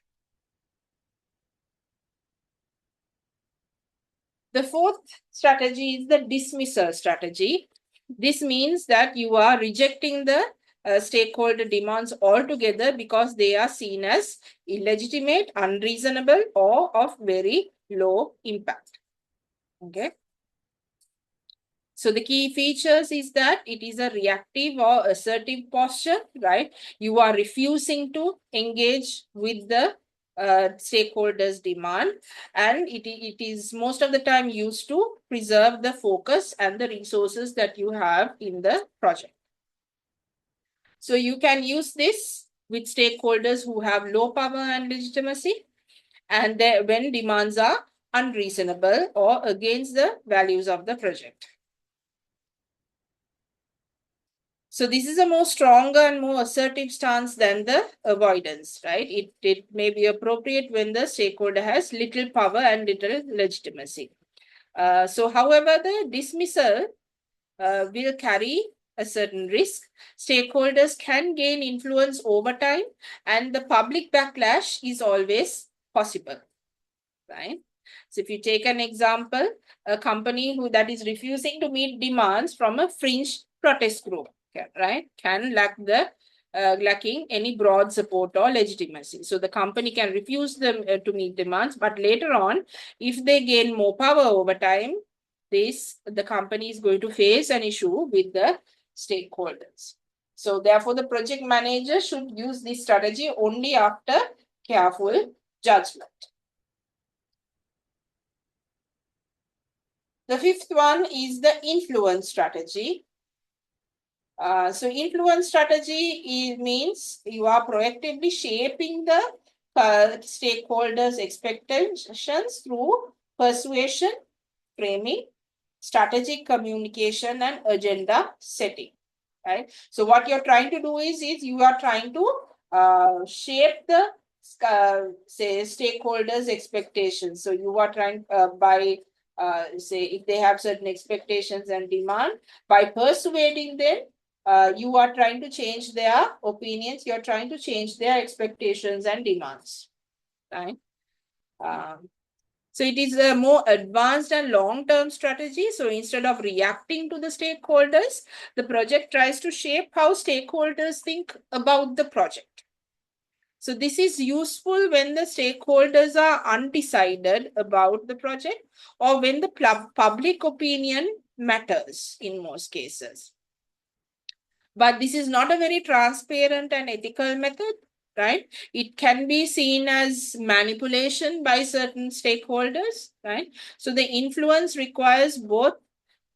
The fourth strategy is the dismissal strategy. This means that you are rejecting the stakeholder demands altogether because they are seen as illegitimate, unreasonable, or of very low impact. Okay. So the key features is that it is a reactive or assertive posture, right? You are refusing to engage with the stakeholders' demand, and it is most of the time used to preserve the focus and the resources that you have in the project. So you can use this with stakeholders who have low power and legitimacy, and when demands are unreasonable or against the values of the project. So this is a more stronger and more assertive stance than the avoidance, right? It may be appropriate when the stakeholder has little power and little legitimacy. So however, the dismissal will carry a certain risk. Stakeholders can gain influence over time, and the public backlash is always possible, right? So if you take an example, a company that is refusing to meet demands from a fringe protest group, right, can lacking any broad support or legitimacy. So the company can refuse them to meet demands, but later on, if they gain more power over time, the company is going to face an issue with the stakeholders. So therefore, the project manager should use this strategy only after careful judgment. The fifth one is the influence strategy. So influence strategy means you are proactively shaping the stakeholders' expectations through persuasion, framing, strategic communication, and agenda setting. Right. So what you're trying to do is you are trying to shape the say stakeholders' expectations. So you are trying by say if they have certain expectations and demand, by persuading them, you are trying to change their opinions, you're trying to change their expectations and demands, right? So it is a more advanced and long-term strategy. So instead of reacting to the stakeholders, the project tries to shape how stakeholders think about the project. So this is useful when the stakeholders are undecided about the project or when the public opinion matters in most cases. But this is not a very transparent and ethical method, right? It can be seen as manipulation by certain stakeholders, right? So the influence requires both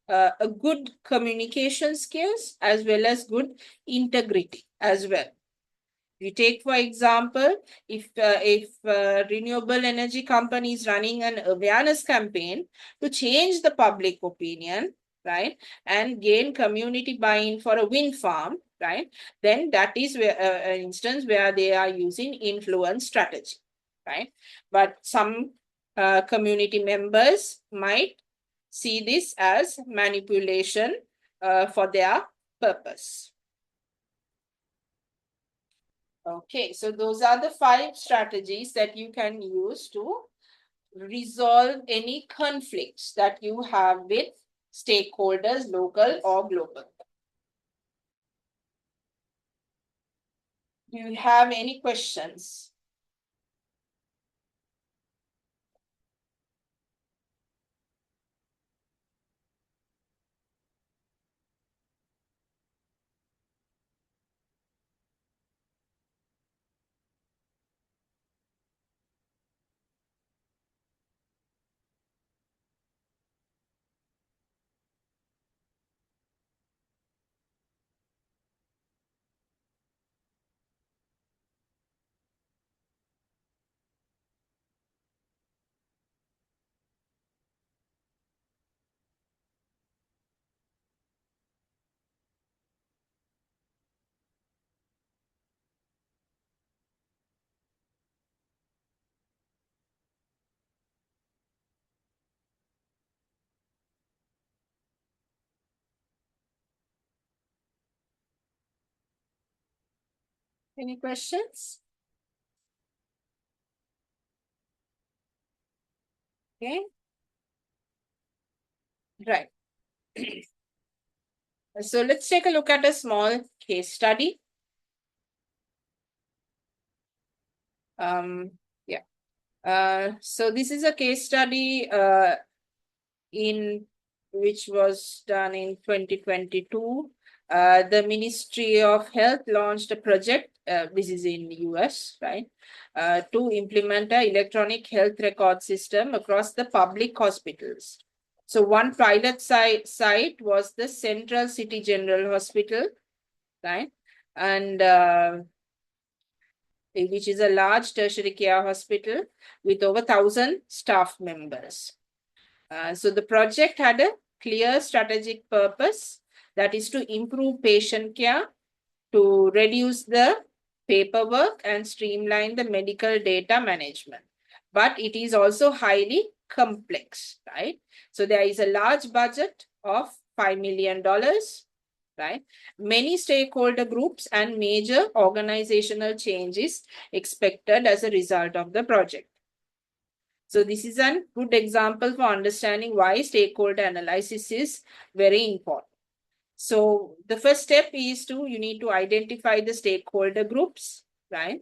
a good communication skills as well as good integrity as well. You take, for example, if renewable energy company is running an awareness campaign to change the public opinion, right, and gain community buy-in for a wind farm, right, then that is where an instance where they are using influence strategy, right? But some community members might see this as manipulation for their purpose. Okay, so those are the 5 strategies that you can use to resolve any conflicts that you have with stakeholders, local or global. Do you have any questions? Any questions? Okay, right. So let's take a look at a small case study. Yeah. So this is a case study in which was done in 2022. The Ministry of Health launched a project, this is in US, right, to implement an electronic health record system across the public hospitals. So one pilot site was the Central City General Hospital, right, and which is a large tertiary care hospital with over 1,000 staff members. So the project had a clear strategic purpose, that is to improve patient care, to reduce the paperwork and streamline the medical data management. But it is also highly complex, right? So there is a large budget of $5 million, right? Many stakeholder groups and major organizational changes expected as a result of the project. So this is a good example for understanding why stakeholder analysis is very important. So the first step is you need to identify the stakeholder groups, right?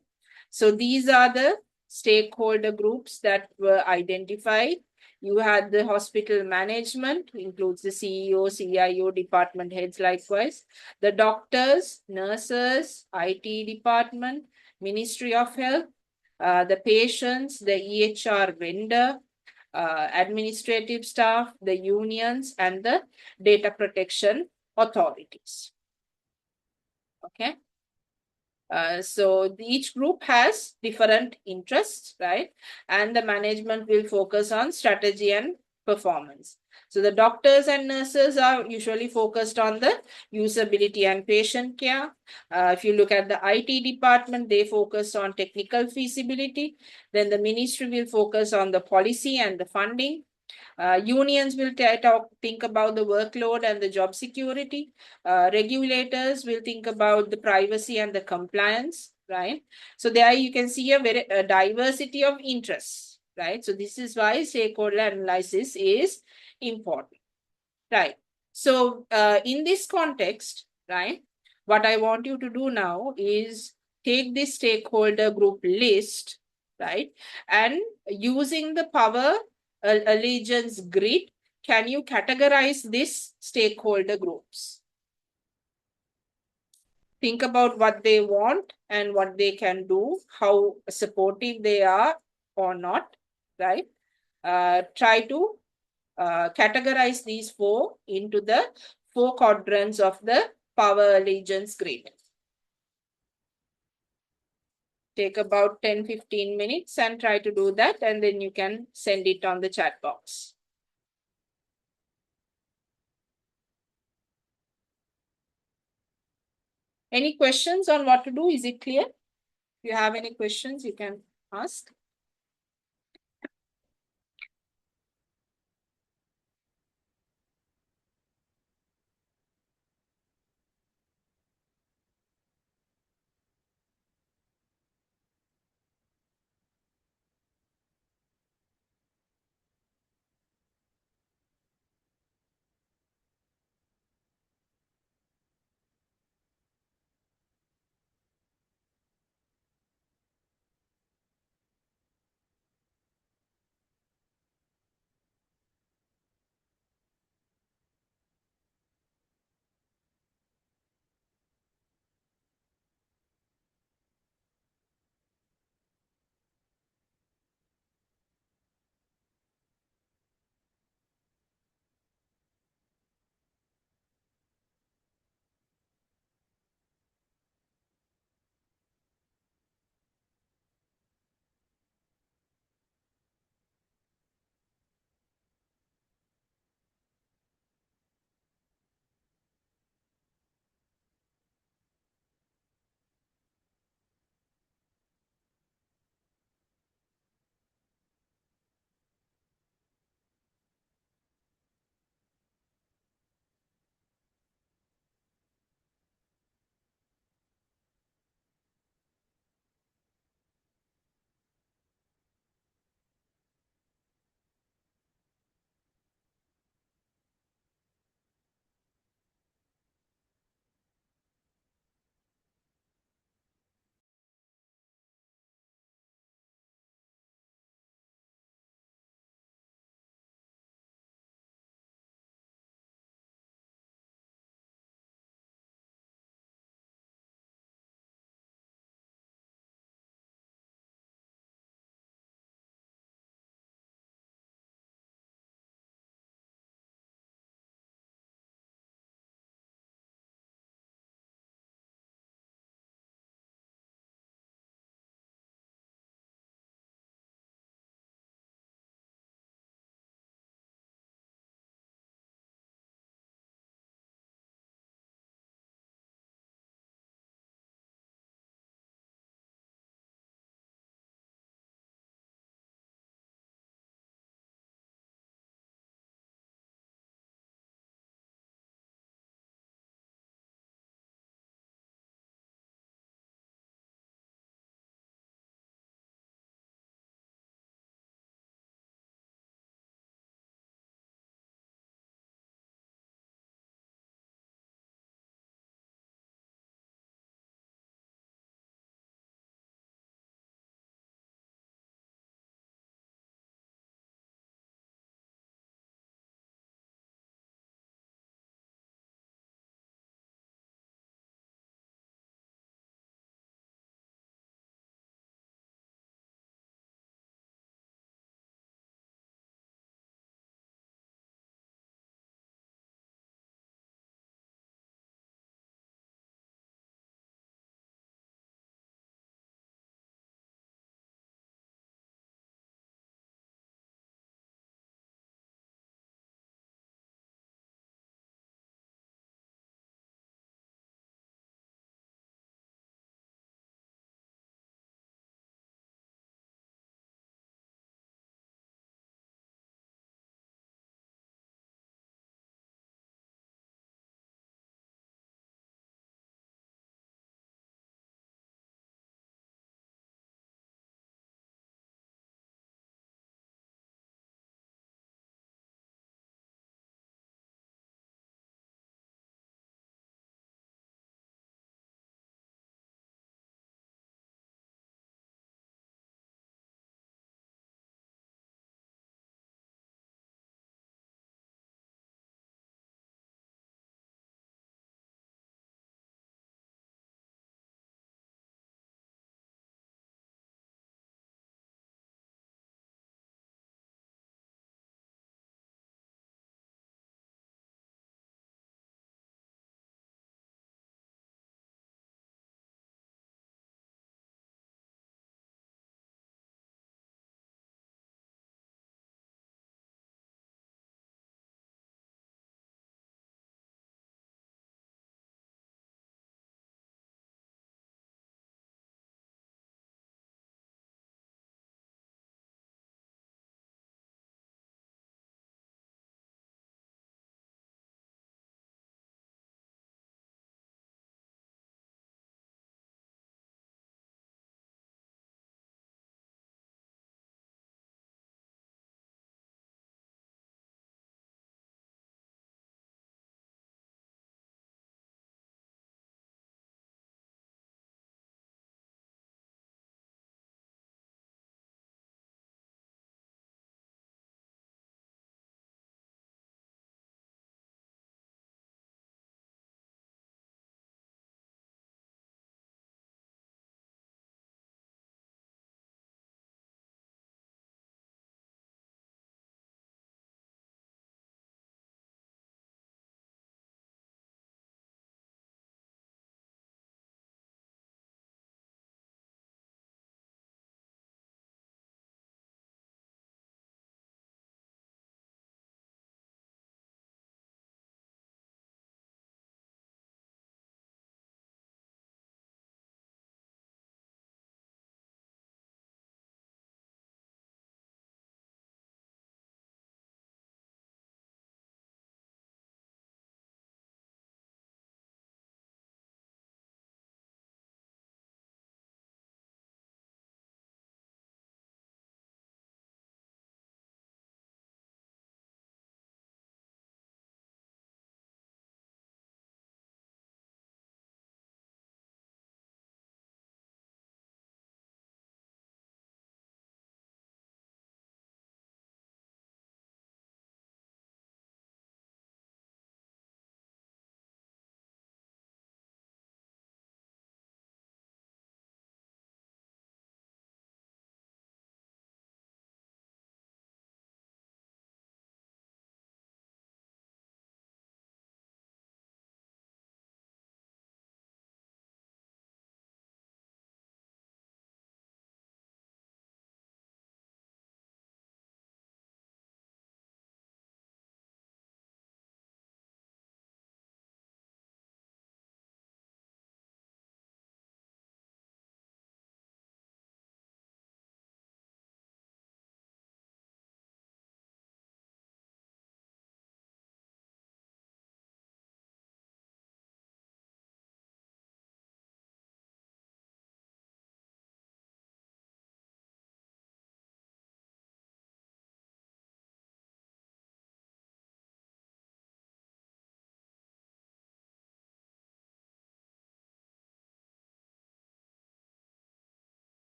So these are the stakeholder groups that were identified. You had the hospital management, includes the CEO, CIO, department heads likewise, the doctors, nurses, IT department, Ministry of Health, the patients, the EHR vendor, administrative staff, the unions, and the data protection authorities. Okay. So each group has different interests, right? And the management will focus on strategy and performance. So the doctors and nurses are usually focused on the usability and patient care. If you look at the IT department, they focus on technical feasibility. Then the ministry will focus on the policy and the funding. Unions will think about the workload and the job security. Regulators will think about the privacy and the compliance, right? So there you can see a diversity of interests, right? So this is why stakeholder analysis is important, right? So in this context, right, what I want you to do now is take this stakeholder group list, right, and using the power allegiance grid, can you categorize these stakeholder groups? Think about what they want and what they can do, how supportive they are or not, right? Try to categorize these four into the four quadrants of the power allegiance grid. Take about 10-15 minutes and try to do that, and then you can send it on the chat box. Any questions on what to do? Is it clear? If you have any questions, you can ask.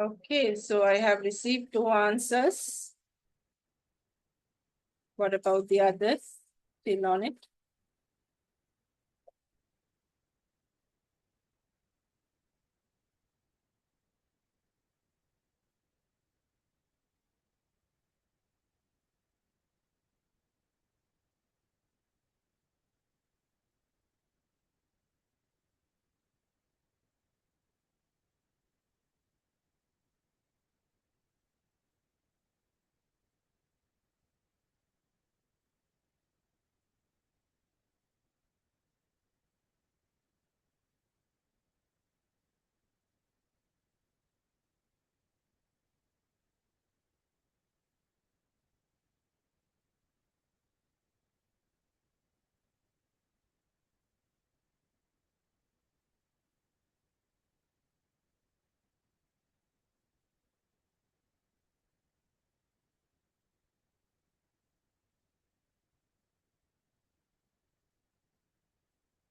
Okay, so I have received two answers. What about the others? Still on it?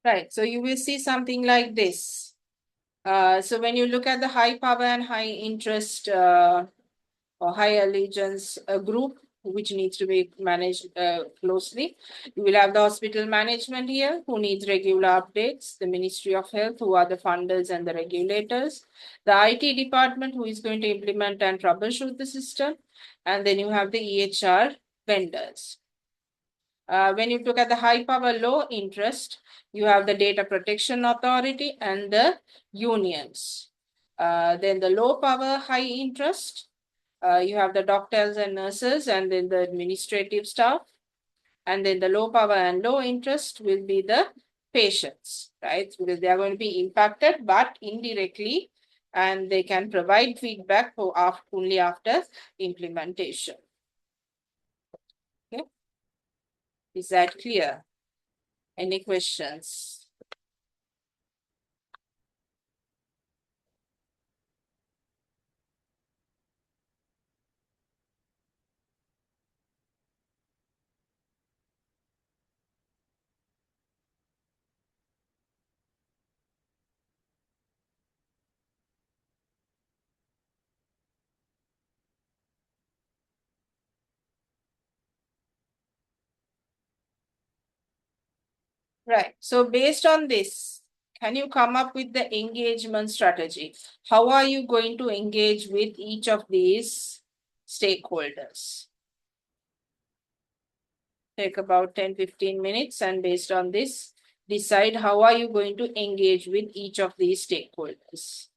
Right, so you will see something like this. So when you look at the high power and high interest or high allegiance group, which needs to be managed closely, you will have the hospital management here, who needs regular updates, the Ministry of Health, who are the funders and the regulators, the IT department, who is going to implement and troubleshoot the system, and then you have the EHR vendors. When you look at the high power, low interest, you have the Data Protection Authority and the unions. Then the low power, high interest, you have the doctors and nurses, and then the administrative staff. And then the low power and low interest will be the patients, right? Because they are going to be impacted, but indirectly, and they can provide feedback for only after implementation. Okay, is that clear? Any questions? Right. So based on this, can you come up with the engagement strategy? How are you going to engage with each of these stakeholders? Take about 10-15 minutes, and based on this, decide how are you going to engage with each of these stakeholders.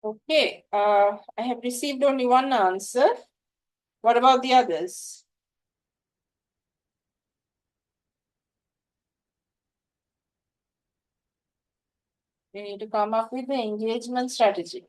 Okay, I have received only one answer. What about the others? We need to come up with the engagement strategy.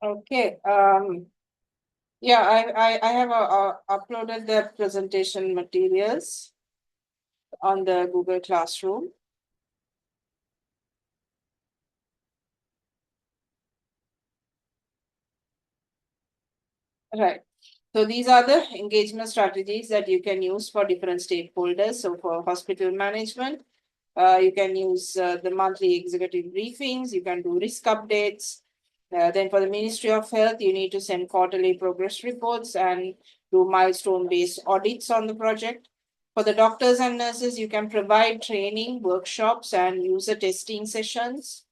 Okay, yeah, I have uploaded the presentation materials on the Google Classroom. Right. So these are the engagement strategies that you can use for different stakeholders. So for hospital management, you can use the monthly executive briefings, you can do risk updates. Then for the Ministry of Health, you need to send quarterly progress reports and do milestone-based audits on the project. For the doctors and nurses, you can provide training, workshops, and user testing sessions.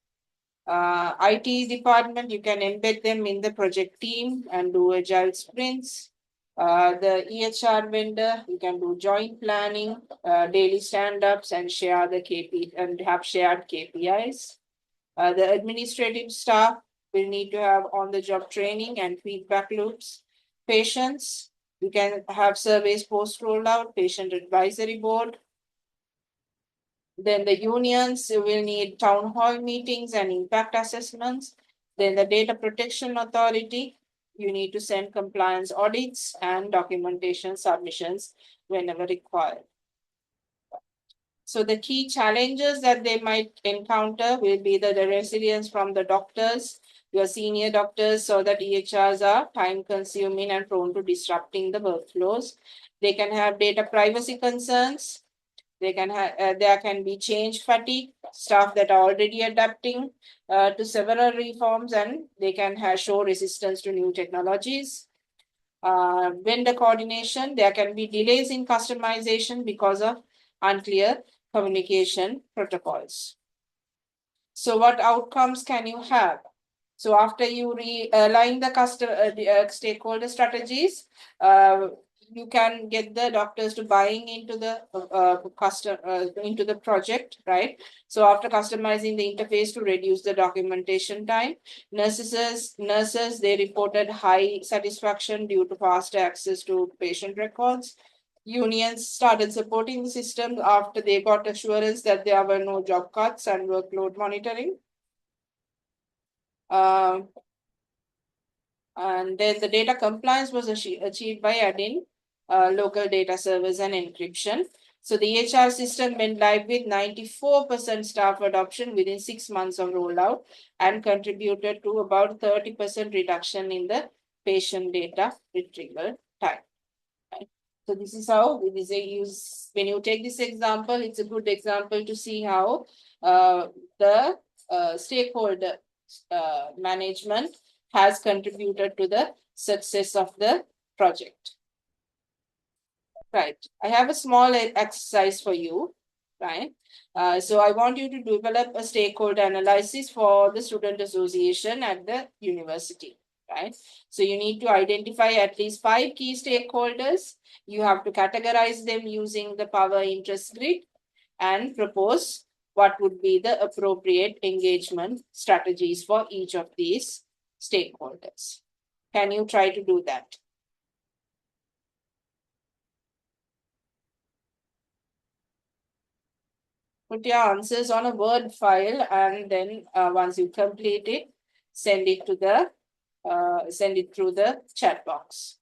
IT department, you can embed them in the project team and do agile sprints. The EHR vendor, you can do joint planning, daily stand-ups and share the KP and have shared KPIs. The administrative staff will need to have on-the-job training and feedback loops. Patients, you can have surveys post-rollout, patient advisory board. Then the unions will need town hall meetings and impact assessments. Then the data protection authority, you need to send compliance audits and documentation submissions whenever required. So the key challenges that they might encounter will be the resilience from the doctors, your senior doctors, so that EHRs are time consuming and prone to disrupting the workflows. They can have data privacy concerns. They can have there can be change fatigue, staff that are already adapting to several reforms, and they can have show resistance to new technologies. Vendor coordination, there can be delays in customization because of unclear communication protocols. So what outcomes can you have? So after you realign the stakeholder strategies, you can get the doctors to buying into the into the project, right? So after customizing the interface to reduce the documentation time, nurses they reported high satisfaction due to faster access to patient records. Unions started supporting the system after they got assurance that there were no job cuts and workload monitoring. Um, and then the data compliance was achieved by adding local data servers and encryption. So the EHR system went live with 94% staff adoption within 6 months of rollout and contributed to about 30% reduction in the patient data retrieval time. Right? So this is how it is a use. When you take this example, it's a good example to see how the stakeholder management has contributed to the success of the project. Right. I have a small exercise for you, right? So I want you to develop a stakeholder analysis for the student association at the university, right? So you need to identify at least 5 key stakeholders. You have to categorize them using the power interest grid and propose what would be the appropriate engagement strategies for each of these stakeholders. Can you try to do that? Put your answers on a Word file, and then once you complete it, send it to the send it through the chat box.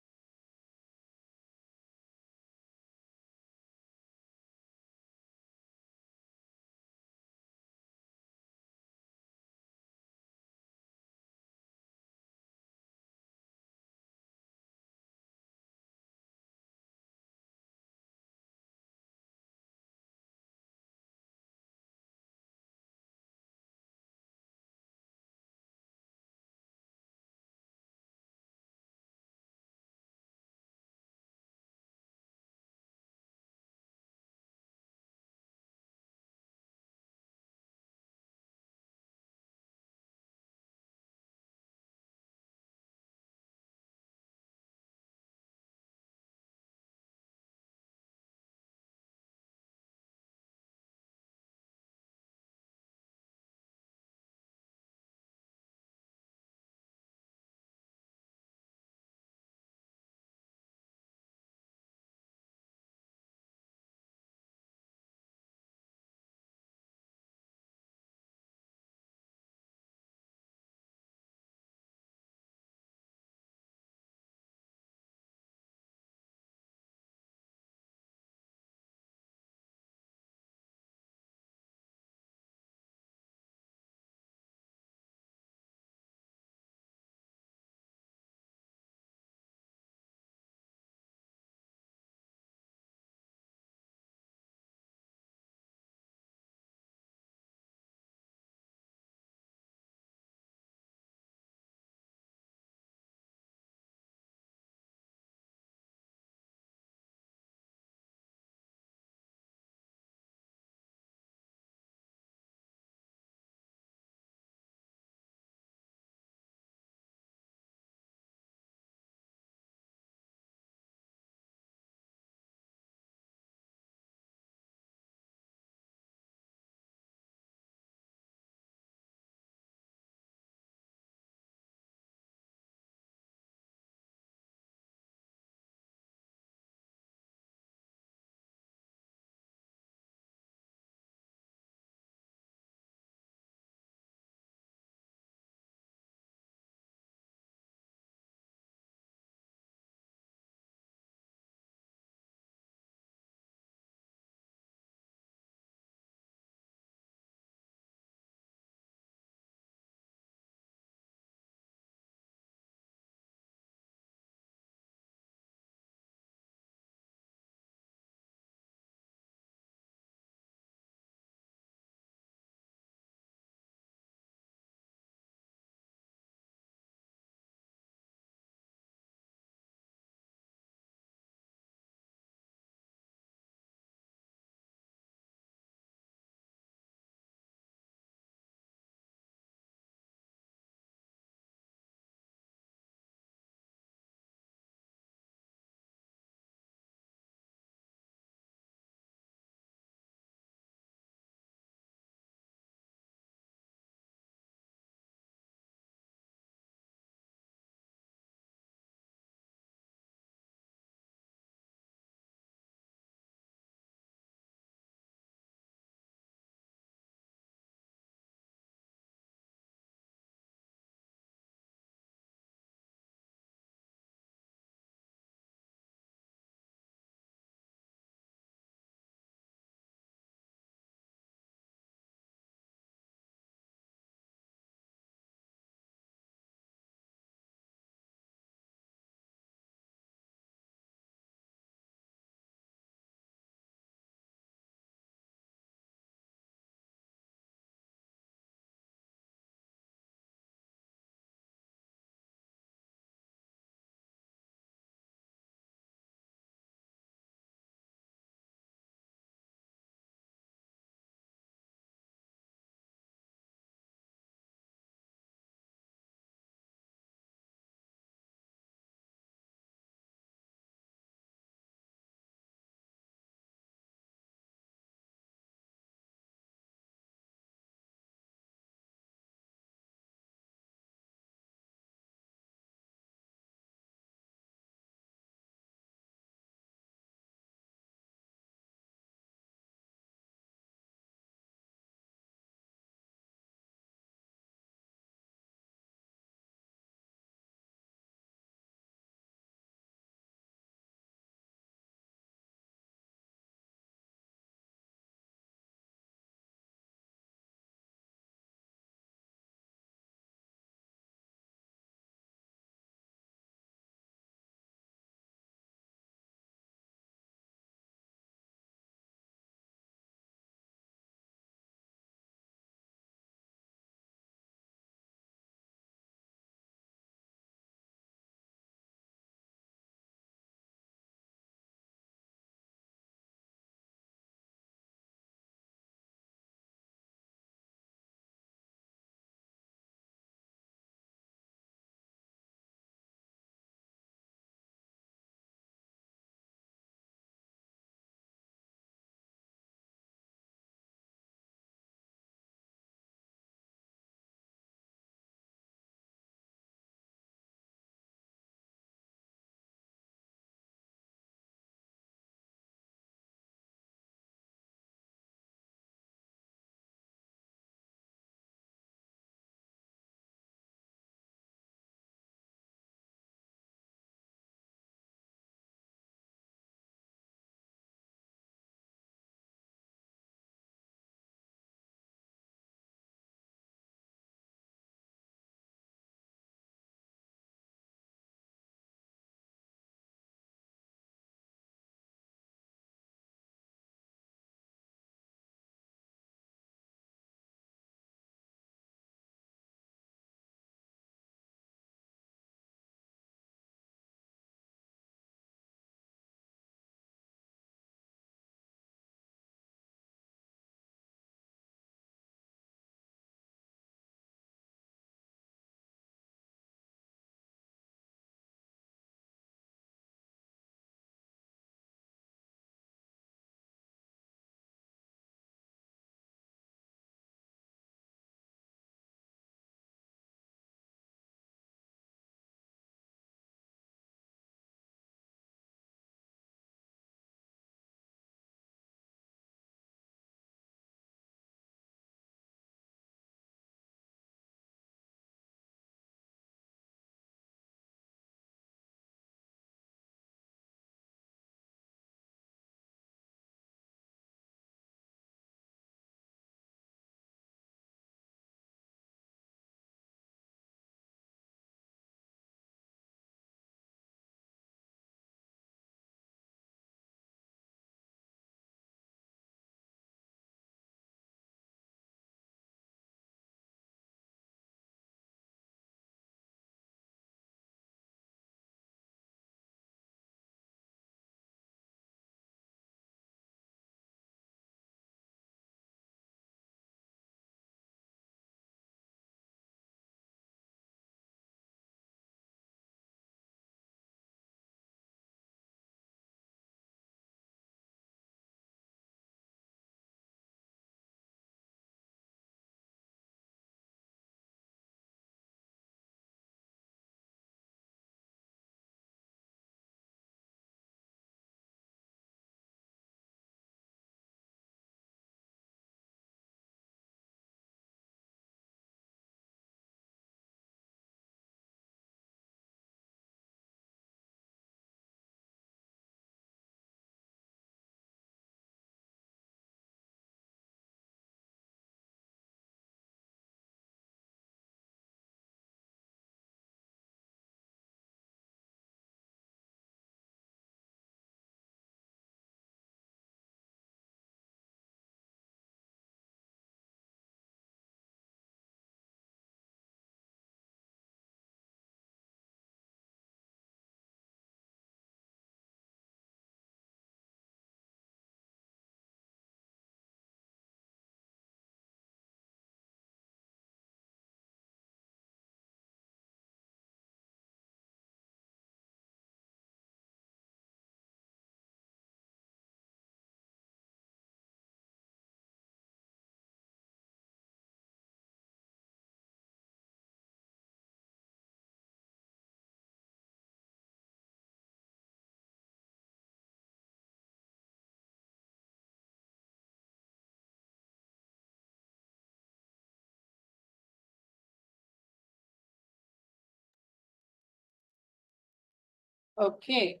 Okay,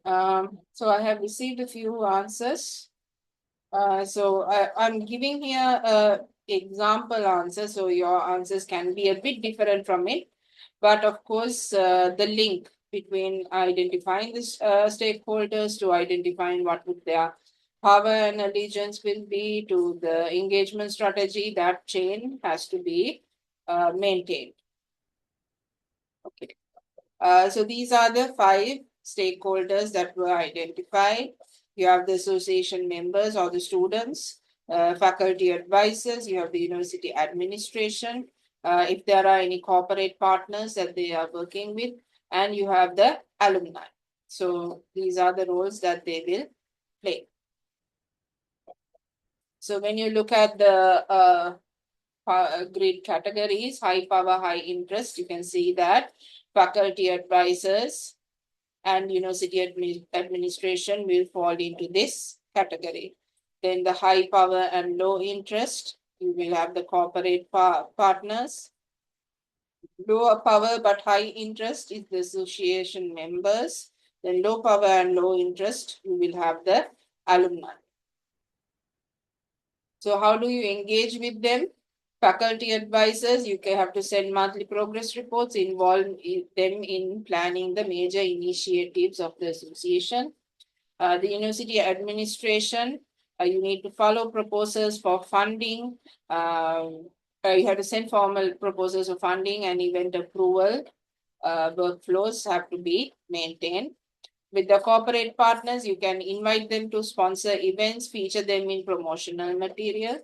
so I have received a few answers. I'm giving here a example answer, so your answers can be a bit different from it. But of course, the link between identifying the stakeholders to identifying what would their power and allegiance will be to the engagement strategy, that chain has to be maintained. Okay. So these are the 5 stakeholders that were identified. You have the association members or the students, faculty advisors, you have the university administration, if there are any corporate partners that they are working with, and you have the alumni. So these are the roles that they will play. So when you look at the grid categories, high power, high interest, you can see that faculty advisors and university administration will fall into this category. Then the high power and low interest, you will have the corporate partners. Lower power but high interest is the association members. Then low power and low interest, you will have the alumni. So how do you engage with them? Faculty advisors, you can have to send monthly progress reports, involve them in planning the major initiatives of the association. The university administration, you need to follow proposals for funding. You have to send formal proposals for funding and event approval. Workflows have to be maintained. With the corporate partners, you can invite them to sponsor events, feature them in promotional material.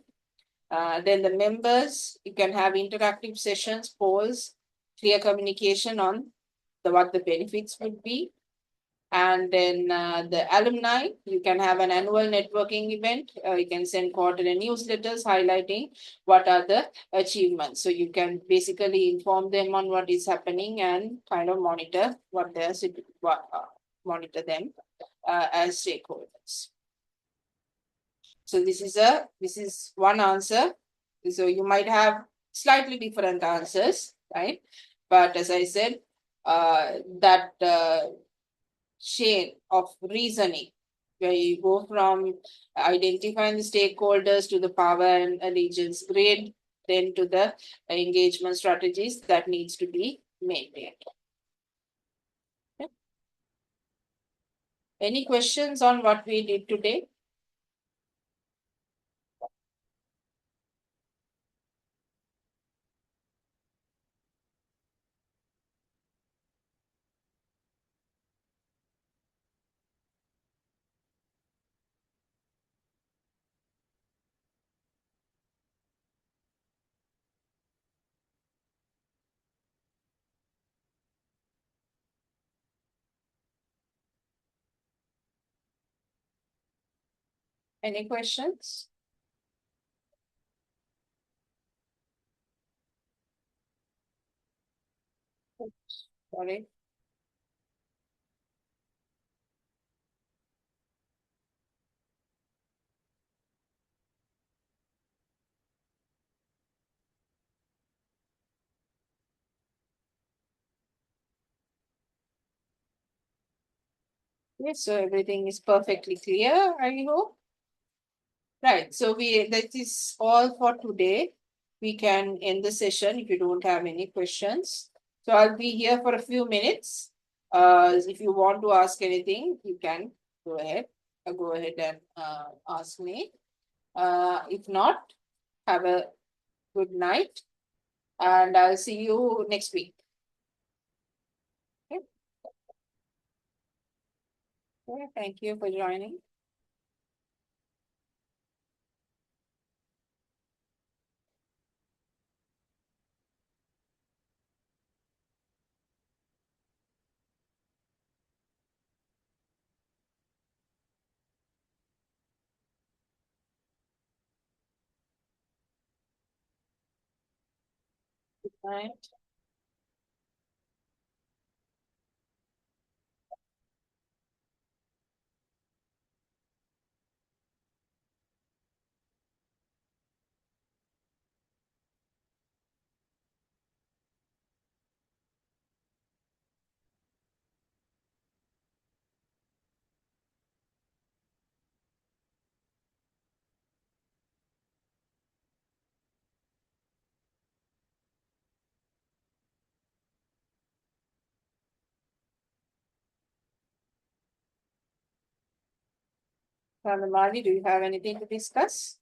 Then the members, you can have interactive sessions, polls, clear communication on what the benefits would be. And then the alumni, you can have an annual networking event. You can send quarterly newsletters highlighting what are the achievements. So you can basically inform them on what is happening and kind of monitor what they're monitor them as stakeholders. So this is one answer. So you might have slightly different answers, right? But as I said, that chain of reasoning where you go from identifying the stakeholders to the power and allegiance grid, then to the engagement strategies that needs to be maintained. Okay. Any questions on what we did today? Any questions? Sorry. Yes, so everything is perfectly clear, I hope. Right, so that is all for today. We can end the session if you don't have any questions. So I'll be here for a few minutes. If you want to ask anything, you can go ahead. Go ahead and ask me. If not, have a good night, and I'll see you next week. Okay. Okay, thank you for joining. Good night. Mali, do you have anything to discuss?